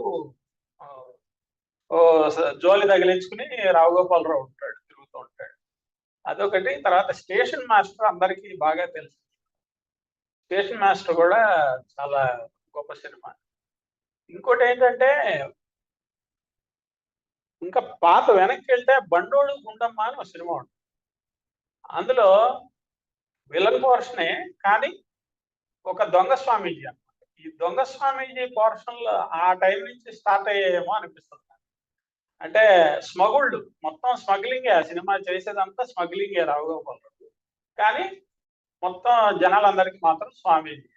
జోలి తగిలించుకుని రావుగోపాలరావు ఉంటాడు, తిరుగుతూ ఉంటాడు, అదొకటి. తర్వాత స్టేషన్ మాస్టర్ అందరికీ బాగా తెలుసు, స్టేషన్ మాస్టర్ కూడా చాలా గొప్ప సినిమా. ఇంకోటి ఏంటంటే ఇంకా పాత వెనక్కి వెళ్తే బండోడు గుండమ్మ అని ఒక సినిమా ఉంటుంది, అందులో విలన్ పోర్షనే కానీ ఒక దొంగ స్వామీజీ అన్నమాట. ఈ దొంగ స్వామీజీ పోర్షన్లో ఆ టైం నుంచి స్టార్ట్ అయ్యేమో అనిపిస్తుంది. అంటే స్మగుల్డ్, మొత్తం స్మగ్లింగే, ఆ సినిమా చేసేదంతా స్మగ్లింగే రావుగోపాలరావు, కానీ మొత్తం జనాలందరికీ మాత్రం స్వామీజీ.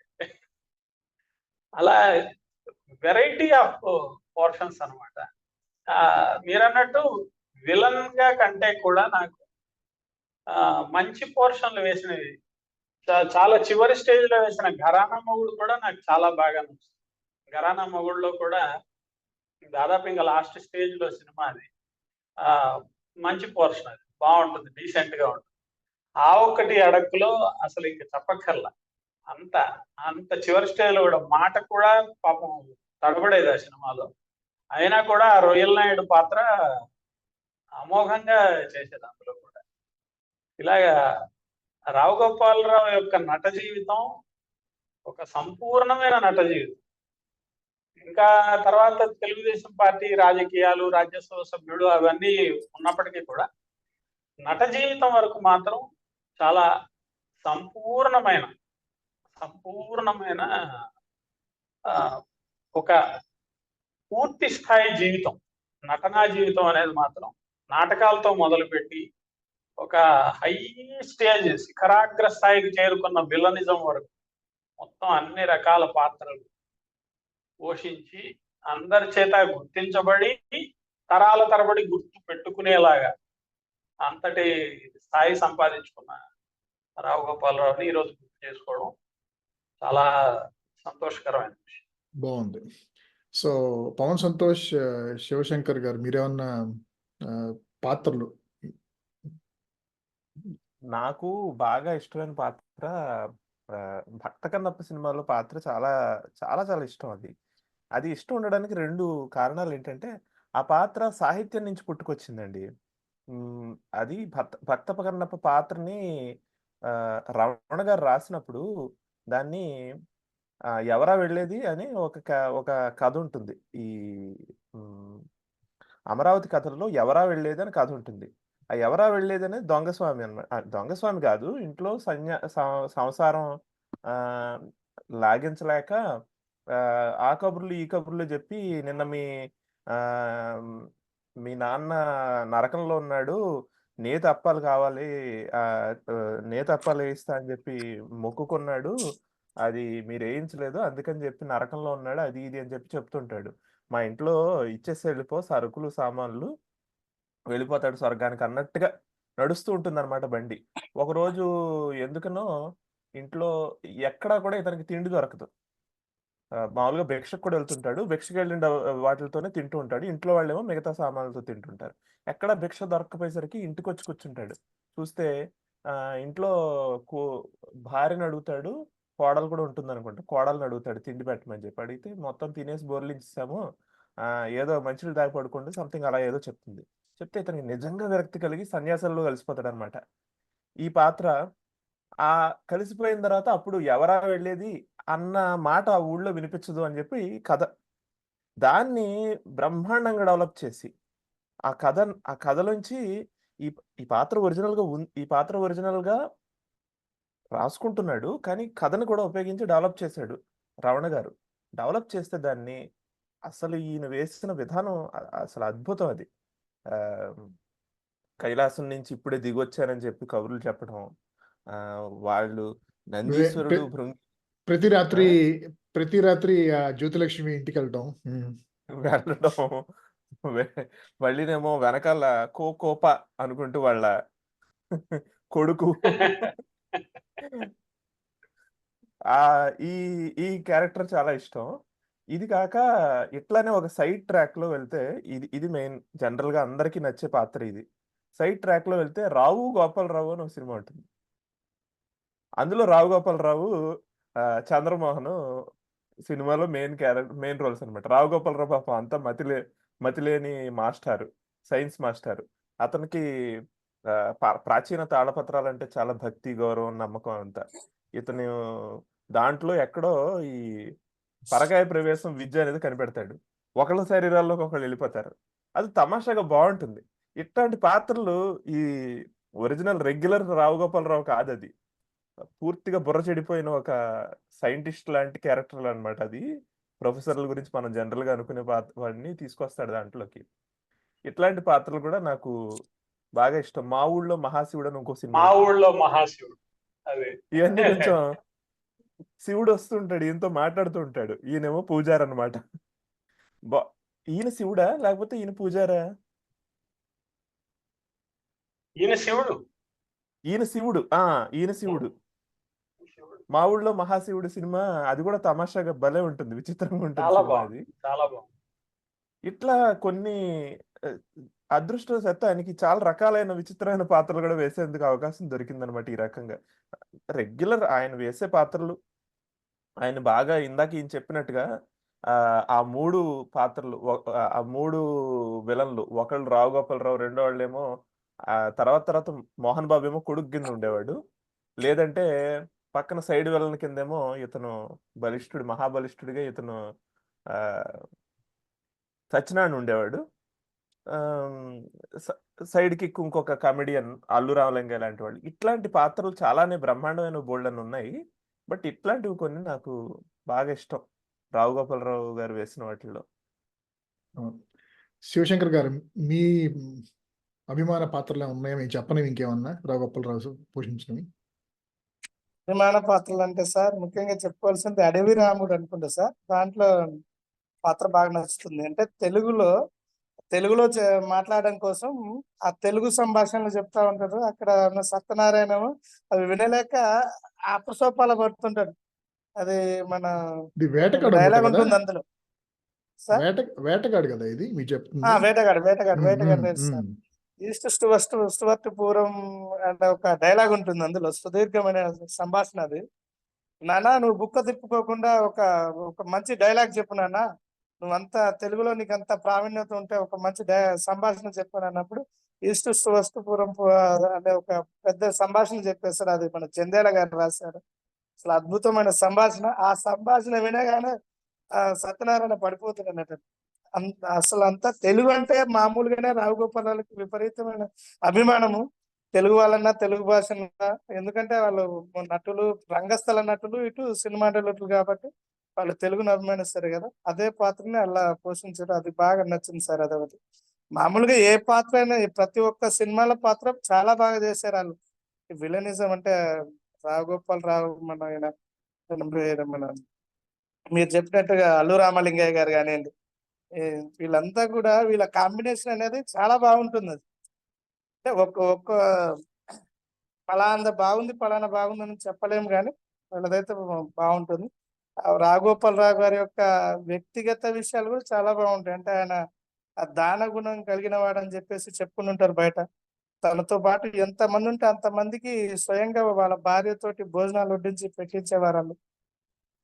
అలా వెరైటీ ఆఫ్ పోర్షన్స్ అనమాట. మీరన్నట్టు విలన్ గా కంటే కూడా నాకు మంచి పోర్షన్లు వేసినవి, చాలా చివరి స్టేజ్ లో వేసిన ఘరానా మొగుడు కూడా నాకు చాలా బాగా నచ్చింది. ఘరానా మొగుడులో కూడా దాదాపు ఇంకా లాస్ట్ స్టేజ్ లో సినిమా అది, మంచి పోర్షన్, అది బాగుంటుంది, డీసెంట్ గా ఉంటుంది. ఆ ఒక్కటి అడక్కులో అసలు ఇంక చెప్పక్కర్లా, అంత చివరి స్టేజ్ లో కూడా మాట కూడా పాపం తడబడేది ఆ సినిమాలో, అయినా కూడా ఆ రొయ్యల నాయుడు పాత్ర అమోఘంగా చేసేది అందులో కూడా. ఇలాగా రావుగోపాలరావు యొక్క నట జీవితం ఒక సంపూర్ణమైన నట జీవితం. ఇంకా తర్వాత తెలుగుదేశం పార్టీ రాజకీయాలు, రాజ్యసభ సభ్యుడు అవన్నీ ఉన్నప్పటికీ కూడా నట జీవితం వరకు మాత్రం చాలా సంపూర్ణమైన ఒక పూర్తి స్థాయి జీవితం, నటనా జీవితం అనేది మాత్రం నాటకాలతో మొదలుపెట్టి ఒక హై స్టేజ్ శిఖరాగ్ర స్థాయికి చేరుకున్న విలనిజం వరకు మొత్తం అన్ని రకాల పాత్రలు పోషించి అందరి చేత గుర్తించబడి తరాల తరబడి గుర్తు పెట్టుకునేలాగా అంతటి స్థాయి సంపాదించుకున్న రావు గోపాలరావుని ఈరోజు గుర్తు చేసుకోవడం చాలా సంతోషకరమైన విషయం. బాగుంది. సో పవన్ సంతోష్, శివశంకర్ గారు మీరేమన్నా పాత్రలు? నాకు బాగా ఇష్టమైన పాత్ర భక్త కన్నప్ప సినిమాలో పాత్ర చాలా చాలా చాలా ఇష్టం. అది ఇష్టం ఉండడానికి 2 కారణాలు ఏంటంటే, ఆ పాత్ర సాహిత్యం నుంచి పుట్టుకొచ్చిందండి. అది భక్త కన్నప్ప పాత్రని రమణ గారు రాసినప్పుడు దాన్ని ఎవరా వెళ్ళేది అని ఒక కథ ఉంటుంది. ఈ అమరావతి కథల్లో ఎవరా వెళ్ళేది అని కథ ఉంటుంది. ఆ ఎవరా వెళ్ళేది అనేది దొంగస్వామి అన్నమాట. దొంగస్వామి కాదు, ఇంట్లో సంసారం లాగించలేక ఆ కబుర్లు ఈ కబుర్లు చెప్పి నిన్న మీ నాన్న నరకంలో ఉన్నాడు, నేతి అప్పాలు కావాలి, నేతి అప్పాలు వేయిస్తా అని చెప్పి మొక్కుకున్నాడు, అది మీరు వేయించలేదు, అందుకని చెప్పి నరకంలో ఉన్నాడు, అది ఇది అని చెప్పి చెప్తుంటాడు. మా ఇంట్లో ఇచ్చేసి వెళ్ళిపో సరుకులు సామాన్లు, వెళ్ళిపోతాడు స్వర్గానికి అన్నట్టుగా నడుస్తూ ఉంటుంది అనమాట బండి. ఒకరోజు ఎందుకనో ఇంట్లో ఎక్కడా కూడా ఇతనికి తిండి దొరకదు. మామూలుగా భిక్షకు కూడా వెళ్తుంటాడు, భిక్షకు వెళ్ళిన వాటితోనే తింటూ ఉంటాడు. ఇంట్లో వాళ్ళేమో మిగతా సామాన్లతో తింటుంటారు. ఎక్కడ భిక్ష దొరకపోయేసరికి ఇంటికి వచ్చి కూర్చుంటాడు. చూస్తే ఇంట్లో భార్యను అడుగుతాడు, కోడలు కూడా ఉంటుంది అనుకుంటా, కోడలను అడుగుతాడు తిండి పెట్టమని చెప్పి. అడిగితే మొత్తం తినేసి బోర్లించేసాము, ఏదో మంచిలు దాగి పడుకుంటే సంథింగ్ అలా ఏదో చెప్తుంది. చెప్తే ఇతనికి నిజంగా విరక్తి కలిగి సన్యాసంలో కలిసిపోతాడు అనమాట. ఈ పాత్ర కలిసిపోయిన తర్వాత అప్పుడు ఎవరా వెళ్ళేది అన్న మాట ఆ ఊళ్ళో వినిపించదు అని చెప్పి కథ, దాన్ని బ్రహ్మాండంగా డెవలప్ చేసి ఆ కథలోంచి ఈ పాత్ర ఒరిజినల్ గా రాసుకుంటున్నాడు, కానీ కథను కూడా ఉపయోగించి డెవలప్ చేశాడు రమణ గారు. డెవలప్ చేస్తే దాన్ని అసలు ఈయన వేసిన విధానం అసలు అద్భుతం. అది కైలాసం నుంచి ఇప్పుడే దిగొచ్చారని చెప్పి కబుర్లు చెప్పడం, వాళ్ళు నందీశ్వరుడు ప్రతి రాత్రి జ్యోతిలక్ష్మి ఇంటికి వెళ్ళడం, మళ్ళీనేమో వెనకాల కోప అనుకుంటూ వాళ్ళ కొడుకు ఈ క్యారెక్టర్ చాలా ఇష్టం. ఇది కాక ఇట్లానే ఒక సైడ్ ట్రాక్ లో వెళ్తే ఇది మెయిన్ జనరల్ గా అందరికి నచ్చే పాత్ర. ఇది సైడ్ ట్రాక్ లో వెళ్తే రావు గోపాలరావు అని ఒక సినిమా ఉంటుంది. అందులో రావు గోపాలరావు, చంద్రమోహన్ సినిమాలో మెయిన్ రోల్స్ అనమాట. రావు గోపాలరావు పాపం అంతా మతిలేని మాస్టారు, సైన్స్ మాస్టారు. అతనికి ప్రాచీన తాళపత్రాలు అంటే చాలా భక్తి, గౌరవం, నమ్మకం అంతా. ఇతను దాంట్లో ఎక్కడో ఈ పరకాయ ప్రవేశం విద్య అనేది కనిపెడతాడు. ఒకళ్ళ శరీరాల్లోకి ఒకళ్ళు వెళ్ళిపోతారు. అది తమాషాగా బాగుంటుంది. ఇట్లాంటి పాత్రలు ఈ ఒరిజినల్ రెగ్యులర్ రావు గోపాలరావు కాదు, అది పూర్తిగా బుర్ర చెడిపోయిన ఒక సైంటిస్ట్ లాంటి క్యారెక్టర్లు అనమాట. అది ప్రొఫెసర్ల గురించి మనం జనరల్ గా అనుకునే వాడిని తీసుకొస్తాడు దాంట్లోకి. ఇట్లాంటి పాత్రలు కూడా నాకు బాగా ఇష్టం. మా ఊళ్ళో మహాశివుడు అని ఇంకో సినిమా. మా ఊళ్ళో మహాశివుడు, అదే ఇవన్నీ కొంచెం శివుడు వస్తుంటాడు, ఈయనతో మాట్లాడుతూ ఉంటాడు. ఈయనేమో పూజారి అనమాట. ఈయన శివుడా లేకపోతే ఈయన పూజారా? ఈయన శివుడు. ఈయన శివుడు. మా ఊళ్ళో మహాశివుడు సినిమా అది కూడా తమాషాగా భలే ఉంటుంది, విచిత్రంగా ఉంటుంది. అది చాలా బాగుంది. ఇట్లా కొన్ని అదృష్టవశాత్తు ఆయనకి చాలా రకాలైన విచిత్రమైన పాత్రలు కూడా వేసేందుకు అవకాశం దొరికిందనమాట. ఈ రకంగా రెగ్యులర్ ఆయన వేసే పాత్రలు, ఆయన బాగా ఇందాక ఈయన చెప్పినట్టుగా ఆ 3 పాత్రలు, ఆ 3 విలన్లు, ఒకళ్ళు రావు గోపాలరావు, రెండో వాళ్ళేమో తర్వాత మోహన్ బాబు ఏమో కొడుకు కింద ఉండేవాడు, లేదంటే పక్కన సైడ్ విలన్ కిందేమో ఇతను బలిష్ఠుడు, మహాబలిష్ఠుడిగా ఇతను సత్యనారాయణ ఉండేవాడు. సైడ్ కి ఇంకొక కామెడియన్ అల్లు రామలింగ లాంటి వాళ్ళు. ఇట్లాంటి పాత్రలు చాలానే బ్రహ్మాండమైన బోల్డన్ ఉన్నాయి. బట్ ఇట్లాంటివి కొన్ని నాకు బాగా ఇష్టం రావు గోపాలరావు గారు వేసిన వాటిల్లో. శివశంకర్ గారు, మీ అభిమాన పాత్రలు ఉన్నాయా? మేము చెప్పనివి ఇంకేమన్నా రావు గోపాలరావు పోషించినవి అభిమాన పాత్రలు అంటే సార్ ముఖ్యంగా చెప్పుకోవాల్సింది అడవి రాముడు అనుకుంటా సార్. దాంట్లో పాత్ర బాగా నచ్చుతుంది. అంటే తెలుగులో మాట్లాడడం కోసం ఆ తెలుగు సంభాషణలు చెప్తా ఉంటారు. అక్కడ ఉన్న సత్యనారాయణ అవి వినలేక అపసోపాలు పడుతుంటాడు. అది మన ఇది వేటగాడు అనుకుంటా డైలాగ్ కదా, ఉంటుంది అందులో సార్. వేటగాడు కదా ఇది మీరు చెప్తుంది. వేటగాడు ఉమ్, వేటగాడు ఉమ్, తెలుసు sir. Um. East to west west పూర్వం అంటే ఒక డైలాగ్ ఉంటుంది అందులో, సుదీర్ఘమైన సంభాషణ అది. నానా నువ్వు బుక్క తిప్పుకోకుండా ఒక ఒక మంచి డైలాగ్ చెప్పు నాన్న, నువ్వంతా తెలుగులో నీకు అంత ప్రావీణ్యత ఉంటే ఒక మంచి సంభాషణ చెప్పాను అన్నప్పుడు ఈస్ట్ టు వెస్ట్ పూర్వం అనే ఒక పెద్ద సంభాషణ చెప్పేస్తారు. అది మన చందేల గారు రాశారు. అసలు అద్భుతమైన సంభాషణ. ఆ సంభాషణ వినగానే సత్యనారాయణ పడిపోతాడు అన్నట్టు. అసలు అంతా తెలుగు అంటే మామూలుగానే రావు గోపాలాలకు విపరీతమైన అభిమానము. తెలుగు వాళ్ళన్నా తెలుగు భాషన్నా, ఎందుకంటే వాళ్ళు నటులు, రంగస్థల నటులు, ఇటు సినిమా నటులు కాబట్టి వాళ్ళు తెలుగును అభిమానిస్తారు కదా. అదే పాత్రని అలా పోషించారు. అది బాగా నచ్చింది సార్. అదొకటి. మామూలుగా ఏ పాత్ర అయినా ప్రతి ఒక్క సినిమాల పాత్ర చాలా బాగా చేశారు వాళ్ళు. విలనిజం అంటే రావు మన మన మీరు చెప్పినట్టుగా అల్లు రామలింగయ్య గారు కానివ్వండి, వీళ్ళంతా కూడా వీళ్ళ కాంబినేషన్ అనేది చాలా బాగుంటుంది. అది అంటే ఒక్క ఒక్క పలానా బాగుంది అని చెప్పలేము, కానీ వాళ్ళదైతే బాగుంటుంది. రాఘగోపాలరావు గారి యొక్క వ్యక్తిగత విషయాలు కూడా చాలా బాగుంటాయి. అంటే ఆయన ఆ దాన గుణం కలిగిన వాడని చెప్పేసి చెప్పుకుంటుంటారు బయట. తనతో పాటు ఎంతమంది ఉంటే అంతమందికి స్వయంగా వాళ్ళ భార్యతోటి భోజనాలు వడ్డించి పెట్టించేవారు.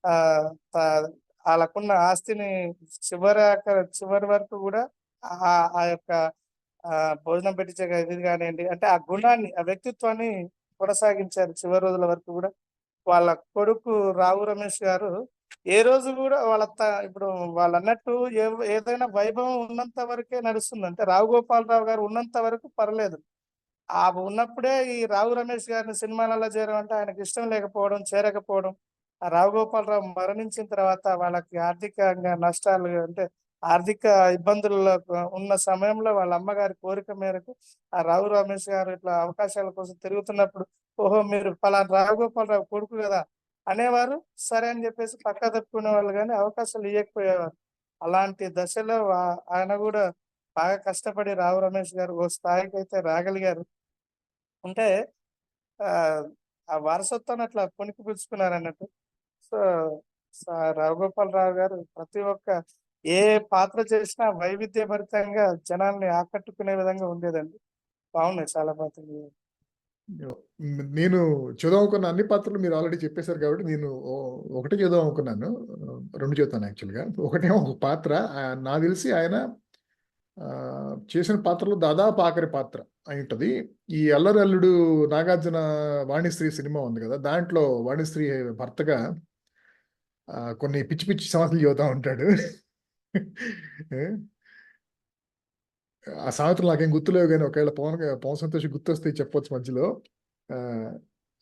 ఆ వాళ్ళకున్న ఆస్తిని చివరి వరకు కూడా ఆ యొక్క భోజనం పెట్టించే ఇది కానివ్వండి, అంటే ఆ గుణాన్ని, ఆ వ్యక్తిత్వాన్ని కొనసాగించారు చివరి రోజుల వరకు కూడా. వాళ్ళ కొడుకు రావు రమేష్ గారు ఏ రోజు కూడా ఇప్పుడు వాళ్ళు అన్నట్టు ఏదైనా వైభవం ఉన్నంత వరకే నడుస్తుంది. అంటే రావు గోపాలరావు గారు ఉన్నంత వరకు పర్లేదు. ఆ ఉన్నప్పుడే ఈ రావు రమేష్ గారిని సినిమాలలో చేరమంటే ఆయనకి ఇష్టం లేకపోవడం, చేరకపోవడం. ఆ రావు గోపాలరావు మరణించిన తర్వాత వాళ్ళకి ఆర్థికంగా నష్టాలు, అంటే ఆర్థిక ఇబ్బందుల్లో ఉన్న సమయంలో వాళ్ళ అమ్మగారి కోరిక మేరకు ఆ రావు రమేష్ గారు ఇట్లా అవకాశాల కోసం తిరుగుతున్నప్పుడు, ఓహో మీరు పలానా రావు గోపాలరావు కొడుకు కదా అనేవారు. సరే అని చెప్పేసి పక్క తప్పుకునే వాళ్ళు, కానీ అవకాశాలు ఇవ్వకపోయేవారు. అలాంటి దశలో ఆయన కూడా బాగా కష్టపడి రావు రమేష్ గారు ఓ స్థాయికి అయితే రాగలిగారు. అంటే ఆ వారసత్వాన్ని అట్లా పుణికి పుచ్చుకున్నారు అన్నట్టు. సో రావు గారు ప్రతి ఒక్క ఏ పాత్ర చేసినా వైవిధ్యభరితంగా జనాల్ని ఆకట్టుకునే విధంగా ఉండేదండి. బాగున్నాయి చాలా పాత్రలు. నేను చదువుకున్న అన్ని పాత్రలు మీరు ఆల్రెడీ చెప్పేశారు కాబట్టి నేను ఒకటే చదువు అనుకున్నాను, రెండు చెప్తాను యాక్చువల్గా. ఒకటేమో ఒక పాత్ర, నాకు తెలిసి ఆయన చేసిన పాత్రలో దాదాపు ఆఖరి పాత్ర అయి ఉంటుంది. ఈ అల్లరి అల్లుడు నాగార్జున వాణిశ్రీ సినిమా ఉంది కదా, దాంట్లో వాణిశ్రీ భర్తగా కొన్ని పిచ్చి పిచ్చి సమస్యలు చెబుతూ ఉంటాడు. ఆ సామెతలు నాకేం గుర్తులేవు, కానీ ఒకవేళ పవన్ సంతోష్ గుర్తొస్తే చెప్పొచ్చు మధ్యలో.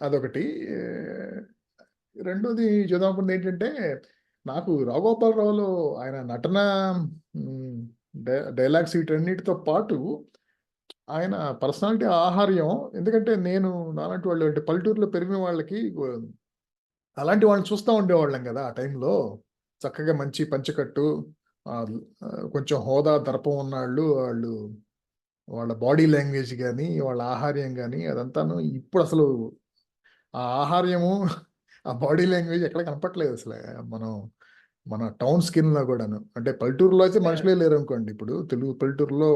అదొకటి. రెండోది చదువుకుంది ఏంటంటే, నాకు రావుగోపాలరావులో ఆయన నటన, డైలాగ్స్ వీటన్నిటితో పాటు ఆయన పర్సనాలిటీ, ఆహార్యం. ఎందుకంటే నేను నాలాంటి వాళ్ళు, అంటే పల్లెటూరులో పెరిగిన వాళ్ళకి అలాంటి వాళ్ళని చూస్తూ ఉండేవాళ్ళం కదా ఆ టైంలో. చక్కగా మంచి పంచకట్టు, కొంచెం హోదా, దర్పం ఉన్నాళ్ళు, వాళ్ళ బాడీ లాంగ్వేజ్ కానీ, వాళ్ళ ఆహార్యం కానీ, అదంతాను ఇప్పుడు అసలు ఆ ఆహార్యము, ఆ బాడీ లాంగ్వేజ్ ఎక్కడ కనపట్లేదు అసలు. మన టౌన్ స్కిన్లో కూడాను. అంటే పల్లెటూరులో అయితే మనుషులే లేరు అనుకోండి. ఇప్పుడు తెలుగు పల్లెటూరులో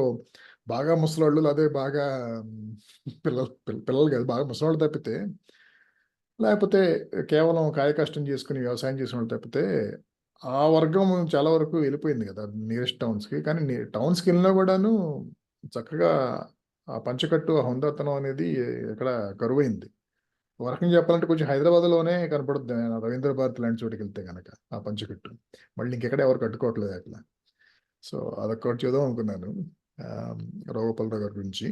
బాగా ముసలాళ్ళు, అదే బాగా పిల్లలు కాదు, బాగా ముసలాళ్ళు తప్పితే, లేకపోతే కేవలం కాయ కష్టం చేసుకుని వ్యవసాయం చేసిన వాళ్ళు తప్పితే, ఆ వర్గం చాలా వరకు వెళ్ళిపోయింది కదా నియరెస్ట్ టౌన్స్కి. కానీ టౌన్స్కి వెళ్ళినా కూడాను చక్కగా ఆ పంచకట్టు, ఆ హుందాతనం అనేది ఎక్కడ కరువైంది. ఒక రకంగా చెప్పాలంటే కొంచెం హైదరాబాద్లోనే కనపడుద్ది రవీంద్ర భారతి లాంటి చోటుకి వెళ్తే కనుక ఆ పంచకట్టు. మళ్ళీ ఇంకెక్కడ ఎవరు కట్టుకోవట్లేదు అట్లా. సో అదొక్కటి చూద్దాం అనుకున్నాను రావుగోపాలరావు గారి గురించి.